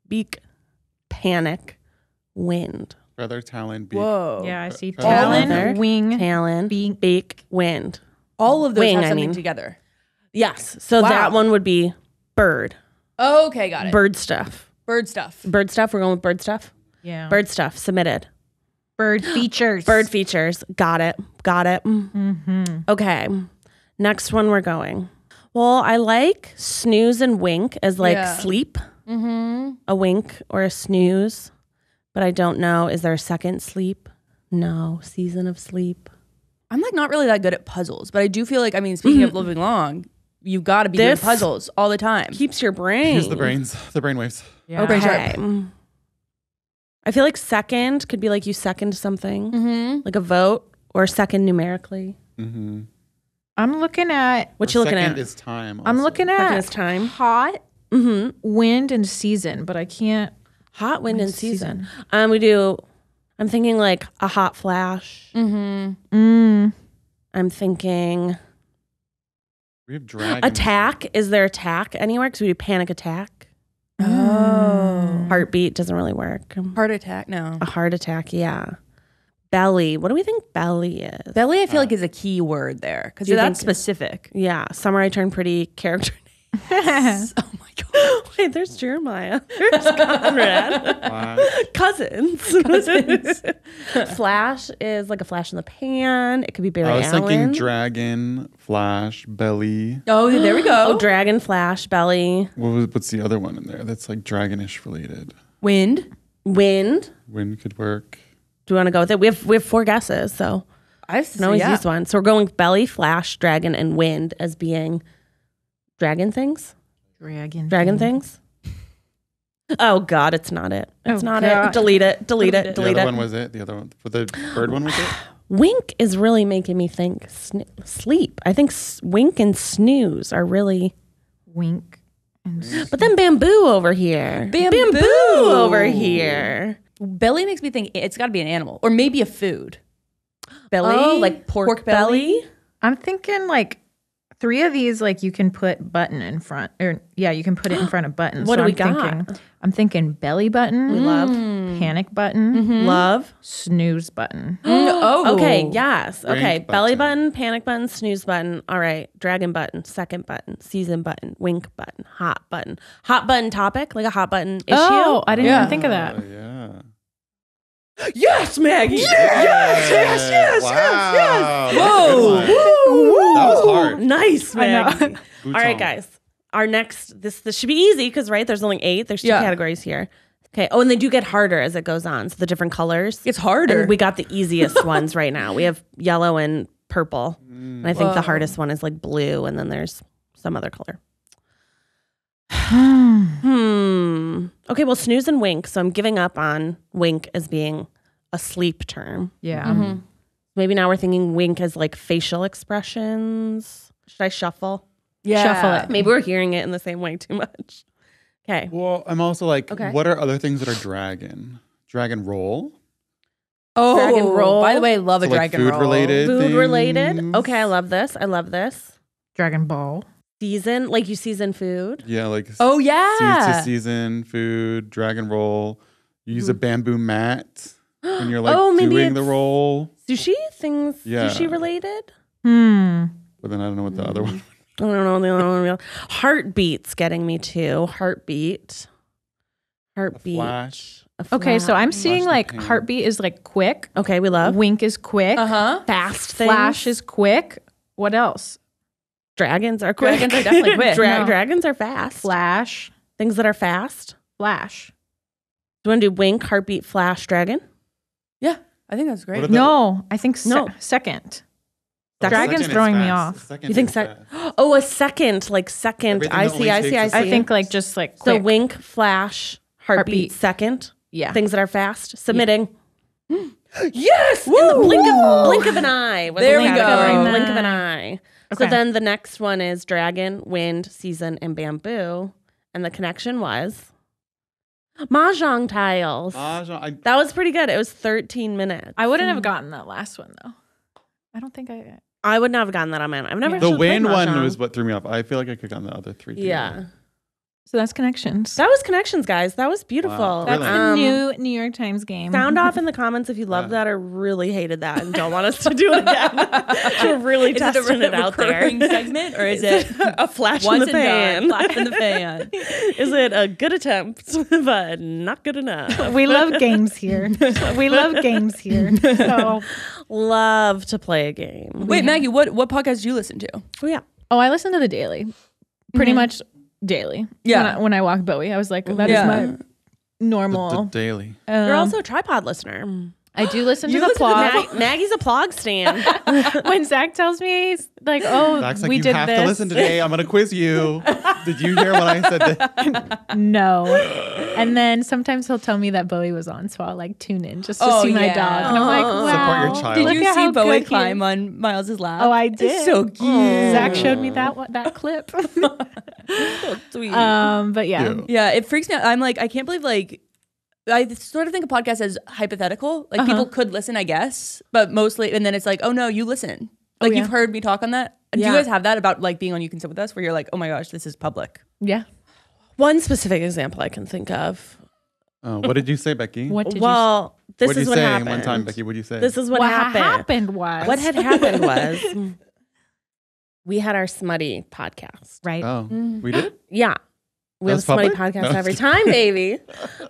beak, panic, wind. Feather, talon, beak. Whoa. Yeah, I see Feather. talon, Feather, wing. talon, beak, wind. All of those Wing, have I something mean. together. Yes. So Wow. that one would be bird. Okay, got it. Bird stuff. Bird stuff. Bird stuff. We're going with bird stuff. Yeah. Bird stuff. Submitted. Bird features. Bird features. Got it. Mm-hmm. Okay. Next one we're going. Well, I like snooze and wink as like Yeah. sleep. Mm-hmm. A wink or a snooze. But I don't know. Is there a second sleep? No. Season of sleep. I'm like not really that good at puzzles, but I do feel like, I mean, speaking of living long, you've got to be doing This- puzzles all the time. Keeps your brain. Here's the brain waves. Yeah. Okay. Okay. I feel like second could be like you second something, Mm-hmm. like a vote or second numerically. Mm-hmm. I'm looking at. What you looking Second at? is time. I'm also. looking Second at is time. hot, Mm-hmm. wind, and season, but I can't. Hot wind and Season. season. I'm thinking like a hot flash. Mm-hmm. I'm thinking We have dragon. attack. Is there attack anywhere? Because we do panic attack. Oh. Heartbeat doesn't really work. Heart attack? No. A heart attack, yeah. Belly. What do we think belly is? Belly, I feel like is a key word there because Do you that's think- specific. Yeah. Summer I Turned Pretty character. Oh my god. Wait, there's Jeremiah. There's Conrad. Flash. Cousins. Flash is like a flash in the pan. It could be Barry I was Allen. thinking dragon, flash, belly. Oh, there we go. Oh, dragon, flash, belly, What's the other one in there that's like dragonish related? Wind. wind. Wind could work. Do you want to go with it? We have 4 guesses, so I've can always use one. So we're going with belly, flash, dragon, and wind as being dragon things. Dragon things. Oh God, it's not it. It's Oh, not God. it. Delete it. Delete it. The Delete other it. one was it. The other one. For the bird one was it? Wink is really making me think sleep. I think wink and snooze are really. Wink. And But then bamboo over here. Bamboo. over here. Belly makes me think it's got to be an animal or maybe a food. Belly, Oh, like pork belly. I'm thinking like 3 of these, like you can put button in front, or yeah, you can put it in front of buttons. What do I'm we got? Thinking, I'm thinking belly button. We love. Panic button. Love. Snooze button. Oh, Okay, yes. Rank Okay, belly button. button, panic button, snooze button. All right, dragon button, second button, season button, wink button, hot button. Hot button topic, like a hot button issue. Oh, I didn't Yeah. even think of that. Yeah. Yes, Maggie. Yes. Wow. Whoa. That was hard. Nice, I know. Maggie. All right, guys. Our next, this should be easy because, right, there's only 8. There's 2 Yeah. categories here. Okay. Oh, and they do get harder as it goes on. So the different colors. It's harder. And we got the easiest ones right now. We have yellow and purple. And I think the Whoa. hardest one is like blue. And then there's some other color. Okay, well, snooze and wink. So I'm giving up on wink as being a sleep term. Yeah. Maybe now we're thinking wink as like facial expressions. Should I shuffle? Yeah. Shuffle it. Maybe we're hearing it in the same way too much. Okay. Well, I'm also like, Okay. what are other things that are dragon? Dragon roll? Oh, Dragon roll. By the way, love a So, like, dragon roll. food related? Food related. things? Okay, I love this. I love this. Dragon ball. Season, like you season food. Yeah, like Oh seeds yeah. to season food, dragon roll. You use a bamboo mat when you're like Oh, maybe doing the it's- roll. Sushi things. Yeah. Sushi related. But then I don't know what the other one. I don't know the other one. Heartbeat's getting me too. Heartbeat. Flash. A Okay, so I'm Flash seeing the like pan. heartbeat is like quick. Okay, we love Wink is quick. fast things. Flash is quick. What else? Dragons are quick. Dragons are definitely quick. No. Dragons are fast. Flash. Things that are fast. Flash. Do you want to do wink, heartbeat, flash, dragon? Yeah, I think that's great. What are the- No, I think No. second. Oh, Dragon's second is throwing me fast. off. Second You think is second? fast. Oh, a second, like second. Everything I that see, only I see, I takes see. a I think like just like So quick. wink, flash, heartbeat, Heartbeat. second. Yeah. Things that are fast. Submitting. Yes! In the blink of an eye. was There the we go. category, Blink of an eye. So Okay. then the next one is dragon, wind, season, and bamboo. And the connection was mahjong tiles. Mahjong. That was pretty good. It was 13 minutes. I wouldn't have gotten that last one though. I don't think I. I would not have gotten that on mine. I've never The actually played wind one mahjong. was what threw me off. I feel like I could have gotten the other three. Yeah. So that's connections. That was connections, guys. That was beautiful. Wow. That's Really? the new York Times game. Sound off in the comments if you loved Yeah. that or really hated that and don't want us to do it again. We're really Is it testing a it out there. recurring segment, or is it a flash in once the and pan? done? Flash in the fan. Is it a good attempt, but not good enough? We love games here. We love games here. So, Love to play a game. Wait, Maggie, what podcast do you listen to? Oh, yeah. I listen to the Daily, pretty much daily. Yeah. When I walk Bowie, I was like, that is Yeah. my normal. The daily. You're also a tripod listener. I do listen to You the listen plot. to Maggie's a plug stand. When Zach tells me, he's like, oh, Zach's like, we you did have this. to listen today. I'm going to quiz you. Did you hear what I said? No. And then sometimes he'll tell me that Bowie was on, so I'll like tune in just to Oh, see my yeah. dog. And I'm like, wow. Support your child. Did look you at see how Bowie good he climb is. on Miles's lap? Oh, I did. It's so cute. Zach showed me that clip. Sweet. But yeah. Ew. Yeah, it freaks me out. I'm like, I can't believe like I sort of think a podcast as hypothetical. Like people could listen, I guess, but mostly, and then it's like, oh no, you listen. Like yeah. you've heard me talk on that. Do Yeah. you guys have that about like being on You Can Sit With Us, where you're like, oh my gosh, this is public? Yeah. One specific example I can think of. What did you say, Becky? What did Well, this What did is you what say happened. one time, Becky? What did you say? This is what what happened. was. What had happened was we had our Smutty podcast. right. Oh, we did? Yeah. We have a That's Smutty public? podcast No. every time, baby.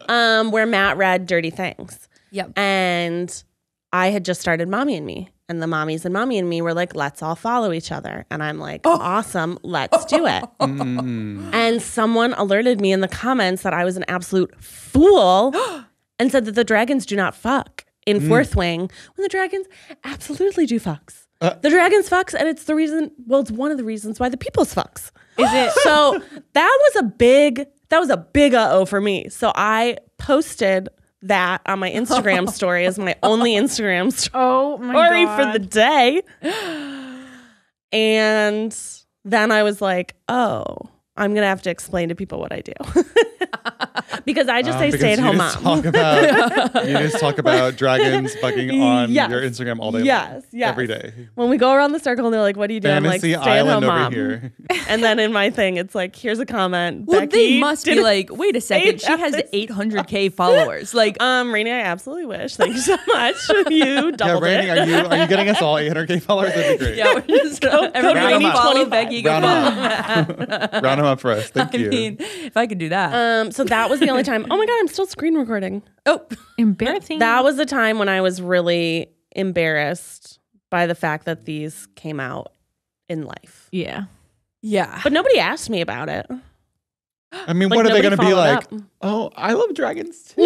Where Matt read Dirty Things. Yep. And I had just started Mommy and Me. And the mommies and Mommy and Me were like, let's all follow each other. And I'm like, awesome, let's do it. And someone alerted me in the comments that I was an absolute fool and said that the dragons do not fuck in Fourth Wing when the dragons absolutely do fucks. The dragons fucks, and it's the reason, well, it's one of the reasons why the people's fucks. Is it? So that was a big uh-oh for me. So I posted that on my Instagram story as my only Instagram Oh my story God. for the day. And then I was like, oh, I'm going to have to explain to people what I do. Because I just say Because stay-at-home you mom. just talk about dragons fucking on Yes. your Instagram all day Yes, long. yes. Every day. When we go around the circle and they're like, what do you do? I'm like, Fantasy stay-at-home Island mom. over here. And then in my thing, it's like, here's a comment. Well, Becky they must be didn't like, wait a second, she has 800K followers. Like, Rainie, I absolutely wish. Thank you so much. You Yeah, doubled Rainie, it. are you getting us all 800K followers? That'd be great. yeah, we're just everybody round 'em up. follow Becky. Go Round follow 'em Matt. Round them up for us. Thank I you. mean, if I could do that. So that was the only time. Oh my God, I'm still screen recording. Oh, Embarrassing. That was the time when I was really embarrassed by the fact that these came out in life. yeah. yeah. But nobody asked me about it. I mean, Like, what are they going nobody to be followed like? up. Oh, I love dragons too.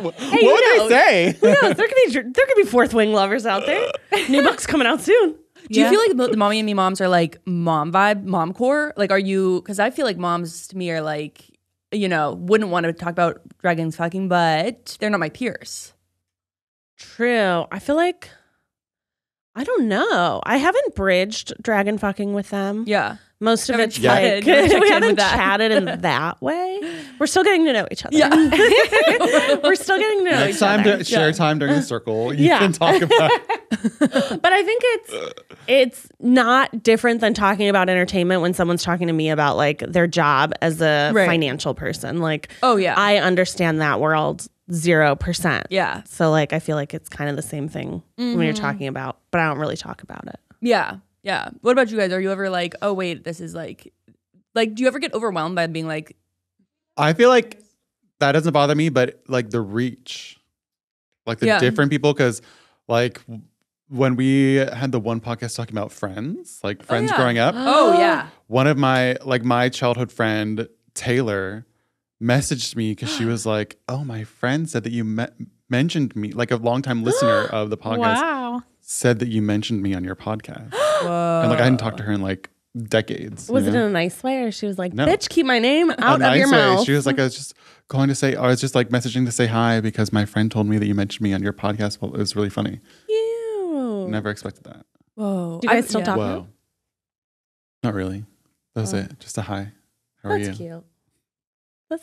What you would know. they say? Who knows? There could be Fourth Wing lovers out there. New book's coming out soon. Do you feel like the Mommy and Me moms are like mom vibe, mom core? Like, are you, because I feel like moms to me are like, you know, wouldn't want to talk about dragons fucking, but they're not my peers. True. I feel like, I don't know. I haven't bridged dragon fucking with them. Yeah. Most of Haven't it's chatted. like, You haven't checked we in haven't with that. chatted in that way. We're still getting to know each other. Yeah. We're still getting to know Next each time other. to share time during the circle, you Yeah. can talk about. But I think it's not different than talking about entertainment when someone's talking to me about like their job as a Right. financial person. Like, Oh, yeah. I understand that world 0%. Yeah. So like, I feel like it's kind of the same thing when you're talking about, but I don't really talk about it. Yeah. Yeah. What about you guys? Are you ever like, oh, wait, this is like, do you ever get overwhelmed by being like, I feel like that doesn't bother me, but like the reach, like the Yeah. different people, because like when we had the one podcast talking about friends, like friends yeah. growing up, oh, yeah. one of my childhood friend Taylor messaged me because she was like, "Oh, my friend said that you mentioned me, like a longtime listener of the podcast, said that you mentioned me on your podcast." Whoa. And like I hadn't talked to her in like decades. Was it in a nice way, or she was like, "Bitch, keep my name out of your mouth"? She was like, "I was just calling to say, I was just like messaging to say hi because my friend told me that you mentioned me on your podcast. Well, it was really funny." Ew. Never expected that. Whoa. Do you guys still talk now? Not really. That was it. Just a hi. How are you? Cute.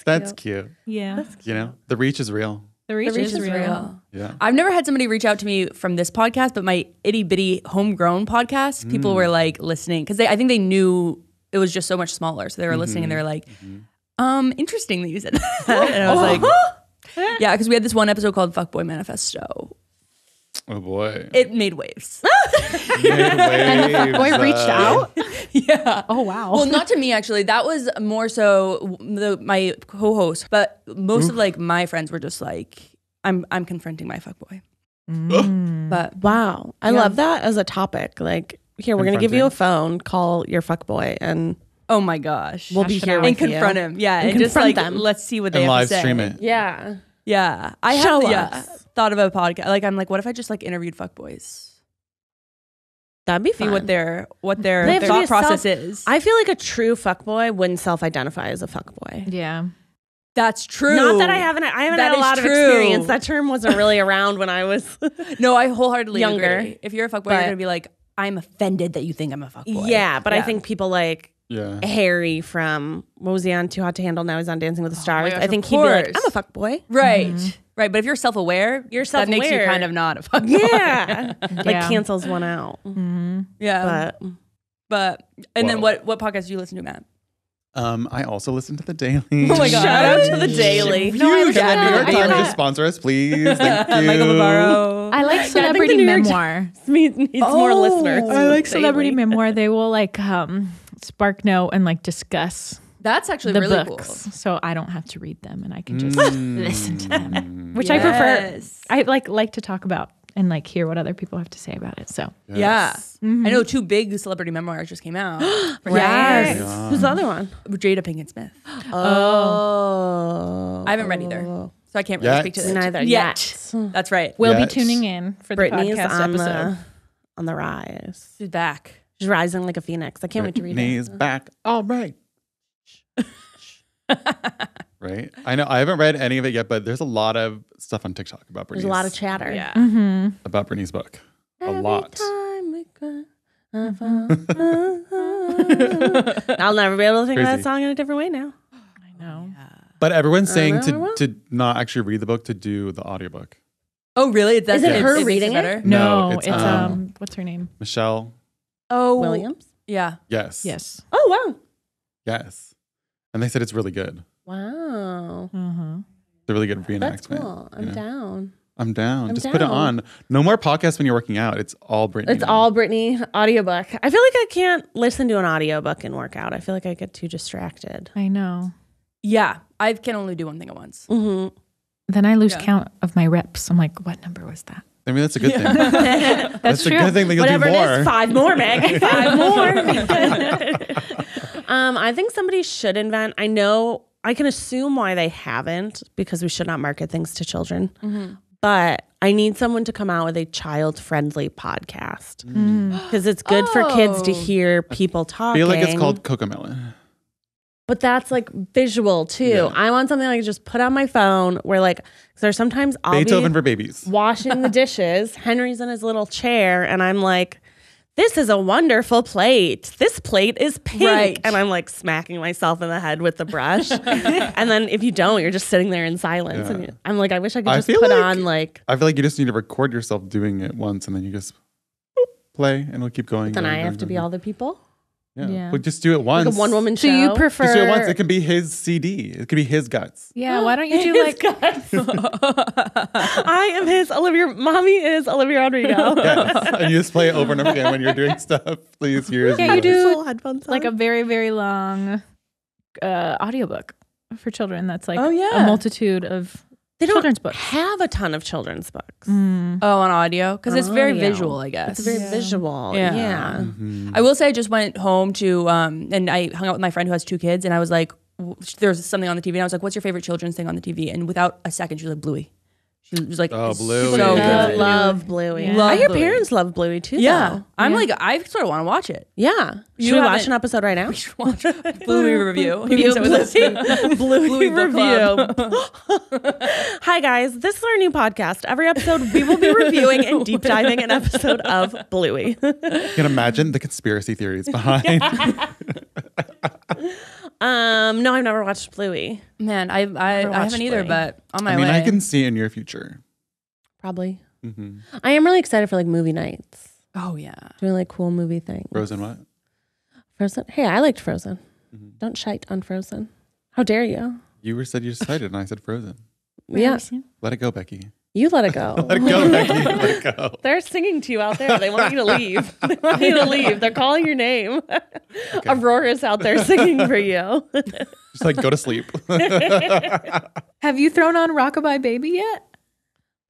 That's cute. Yeah. That's cute. You know, the reach is real. The reach is real. Yeah. I've never had somebody reach out to me from this podcast, but my itty bitty homegrown podcast, people were like listening because I think they knew it was just so much smaller. So they were listening and they were like, interesting that you said that. And I was like, yeah, because we had this one episode called Fuckboy Manifesto. Oh boy. It made waves. And the fuckboy reached out? Yeah. Oh, wow. Well, not to me, actually. That was more so my co-host. But most of like my friends were just like, I'm confronting my fuckboy. But wow. I love that as a topic. Like, here, we're going to give you a phone, call your fuckboy, and oh my gosh. we'll be here and confront him. Yeah. And just like, them. Let's see what they have live to say. stream it. Yeah. Yeah. I Show have us. thought of a podcast. Like, I'm like, what if I just like interviewed fuckboys? That'd be See fun. what their They have to thought be process is. I feel like a true fuckboy wouldn't self-identify as a fuckboy. Yeah. That's true. Not that I haven't had a lot of experience. That term wasn't really around when I was No, I wholeheartedly younger. agree. If you're a fuckboy, you're going to be like, I'm offended that you think I'm a fuckboy. Yeah, but I think people like Yeah. Harry from, what was he on? Too Hot to Handle. Now he's on Dancing with the Stars. gosh, I think of he'd be like, course. I'm a fuckboy. Right. Right. But if you're self-aware, You're that makes you self-aware. kind of not a fuckboy. Yeah. Like cancels one out. Yeah. But and then what podcast do you listen to, Matt? I also listen to The Daily. Oh my God. Shout out to the Daily. No, I listen the to New York the Times Daily. just sponsor us, please. Thank you. Michael Bavaro. I like the celebrity New York memoir. Needs more listeners. I like celebrity memoir. They will like spark note and like discuss That's actually the really books, cool. so I don't have to read them and I can just listen to them, which I prefer. I like to talk about and like hear what other people have to say about it. So Yes. Yeah. I know 2 big celebrity memoirs just came out. Yes. Yeah. Who's the other one? Jada Pinkett Smith. Oh. I haven't read either, so I can't really speak to it. Neither yet. That's right. we'll Yes. be tuning in for the Brittany's podcast episode. on the rise. She's back. She's rising like a phoenix. I can't wait to read Knees it. back. All right. Right? I know I haven't read any of it yet, but there's a lot of stuff on TikTok about Brittany's. There's a lot of chatter. Yeah. About Brittany's book. A lot. I'll never be able to think of Crazy. that song in a different way now. I know. But everyone's saying know. to not actually read the book, to do the audiobook. Oh, really? Is it her reading it? better? No, No, it's it's, what's her name? Michelle. Oh, Williams? Yeah. Yes. Yes. Oh, wow. Yes. And they said it's really good. Wow. It's a really good reenactment. That's cool. you I'm know? down. I'm down. I'm Just put it down. on. No more podcasts when you're working out. It's all Brittany. It's all Brittany audiobook. I feel like I can't listen to an audiobook and work out. I feel like I get too distracted. I know. Yeah. I can only do one thing at once. Mm-hmm. Then I lose count of my reps. I'm like, what number was that? I mean, that's a good thing. That's a true. good thing that you'll Whatever do more. it is, 5 more, Meg. 5 more. I think somebody should invent. I know, I can assume why they haven't, because we should not market things to children. But I need someone to come out with a child-friendly podcast, because it's good for kids to hear people I talking. feel like it's called Cocomelon. But that's like visual too. Yeah. I want something I can just put on my phone where like, because there's sometimes I'll Beethoven be for babies. washing the dishes. Henry's in his little chair and I'm like, this is a wonderful plate. This plate is pink. Right. And I'm like smacking myself in the head with the brush. And then if you don't, you're just sitting there in silence. Yeah. And I'm like, I wish I could I just feel put like- on like, I feel like you just need to record yourself doing it once, and then you just boop, play, and it'll keep going. then going, I have going, to be going. all the people. Yeah. Yeah. But just do it once. Like a one-woman show. So you prefer? Just do it once. It can be his CD. It could be his guts. Yeah. Why don't you do like? I am his Olivia. Mommy is Olivia Rodrigo. Yes. And you just play it over and over again when you're doing stuff. Please, here's Yeah, you yours. do Full headphones like on. a very very long audiobook for children. That's like Oh, yeah. a multitude of They don't children's books. have a ton of children's books. Oh, on audio? Because it's very Audio. visual, I guess. It's very visual. Yeah. I will say I just went home to, and I hung out with my friend who has 2 kids, and I was like, there's something on the TV, and I was like, "What's your favorite children's thing on the TV?" And without a second, she was like, "Bluey." She was like, "Oh, Bluey, so I good. love Bluey." Yeah. Love your Bluey. parents love Bluey too. Yeah, though. I'm like, I sort of want to watch it. Yeah. You Should we watch haven't- an episode right now? We should watch Bluey review. Bluey book review. Hi guys, this is our new podcast. Every episode we will be reviewing and deep diving an episode of Bluey. You can imagine the conspiracy theories behind. No, I've never watched Bluey. Man, I haven't either, Bluey. but on my I mean, way. I can see in your future. Probably. Mm-hmm. I am really excited for like movie nights. Oh yeah. Doing like cool movie things. Frozen what? Frozen. Hey, I liked Frozen. Mm-hmm. Don't shite on Frozen. How dare you? You said you decided, and I said Frozen. Yeah. Let it go, Becky. You let it go. Let it go, Becky. Let it go. They're singing to you out there. They want you to leave. They want you to leave. They're calling your name. Okay. Aurora's out there singing for you. Just like go to sleep. Have you thrown on Rockabye Baby yet?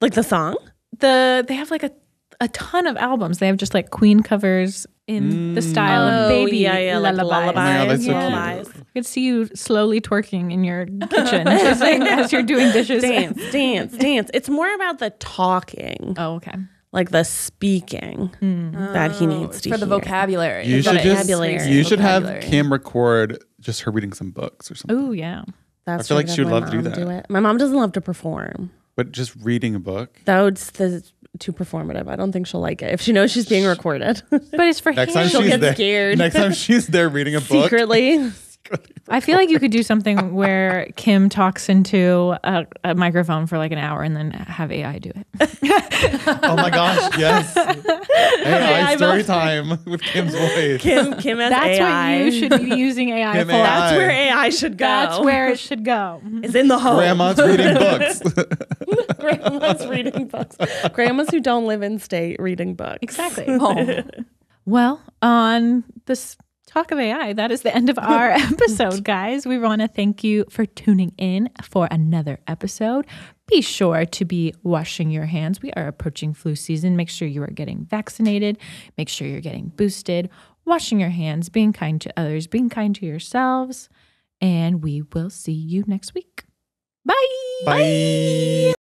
Like the song? They have like a ton of albums. They have just like Queen covers in the style of baby like lullabies. Oh my God, that's so lullabies. cute. I could see you slowly twerking in your kitchen as you're doing dishes. Dance. It's more about the talking, Oh, okay. like the speaking that he needs to for the hear. vocabulary. You Is should that just vocabulary. you should have Vocabulary. Kim record just her reading some books or something. Oh, yeah. That's I feel like true. she would My love to do mom that. it. My mom doesn't love to perform. But just reading a book. That's too performative. I don't think she'll like it if she knows she's being recorded But it's for Next him. time She'll she's get there. scared. Next time she's there reading a book. secretly. I feel like you could do something where Kim talks into a microphone for like an hour and then have AI do it. Oh my gosh, yes. AI I story love- time with Kim's voice. Kim as That's AI. what you should be using AI Kim for. AI. That's where AI should go. That's where it should go. It's in the home. Grandma's reading books. Grandma's reading books. Grandmas who don't live in state reading books. Exactly. Well, on this talk of AI, that is the end of our episode, guys. We want to thank you for tuning in for another episode. Be sure to be washing your hands. We are approaching flu season. Make sure you are getting vaccinated. Make sure you're getting boosted. Washing your hands, being kind to others, being kind to yourselves. And we will see you next week. Bye. Bye.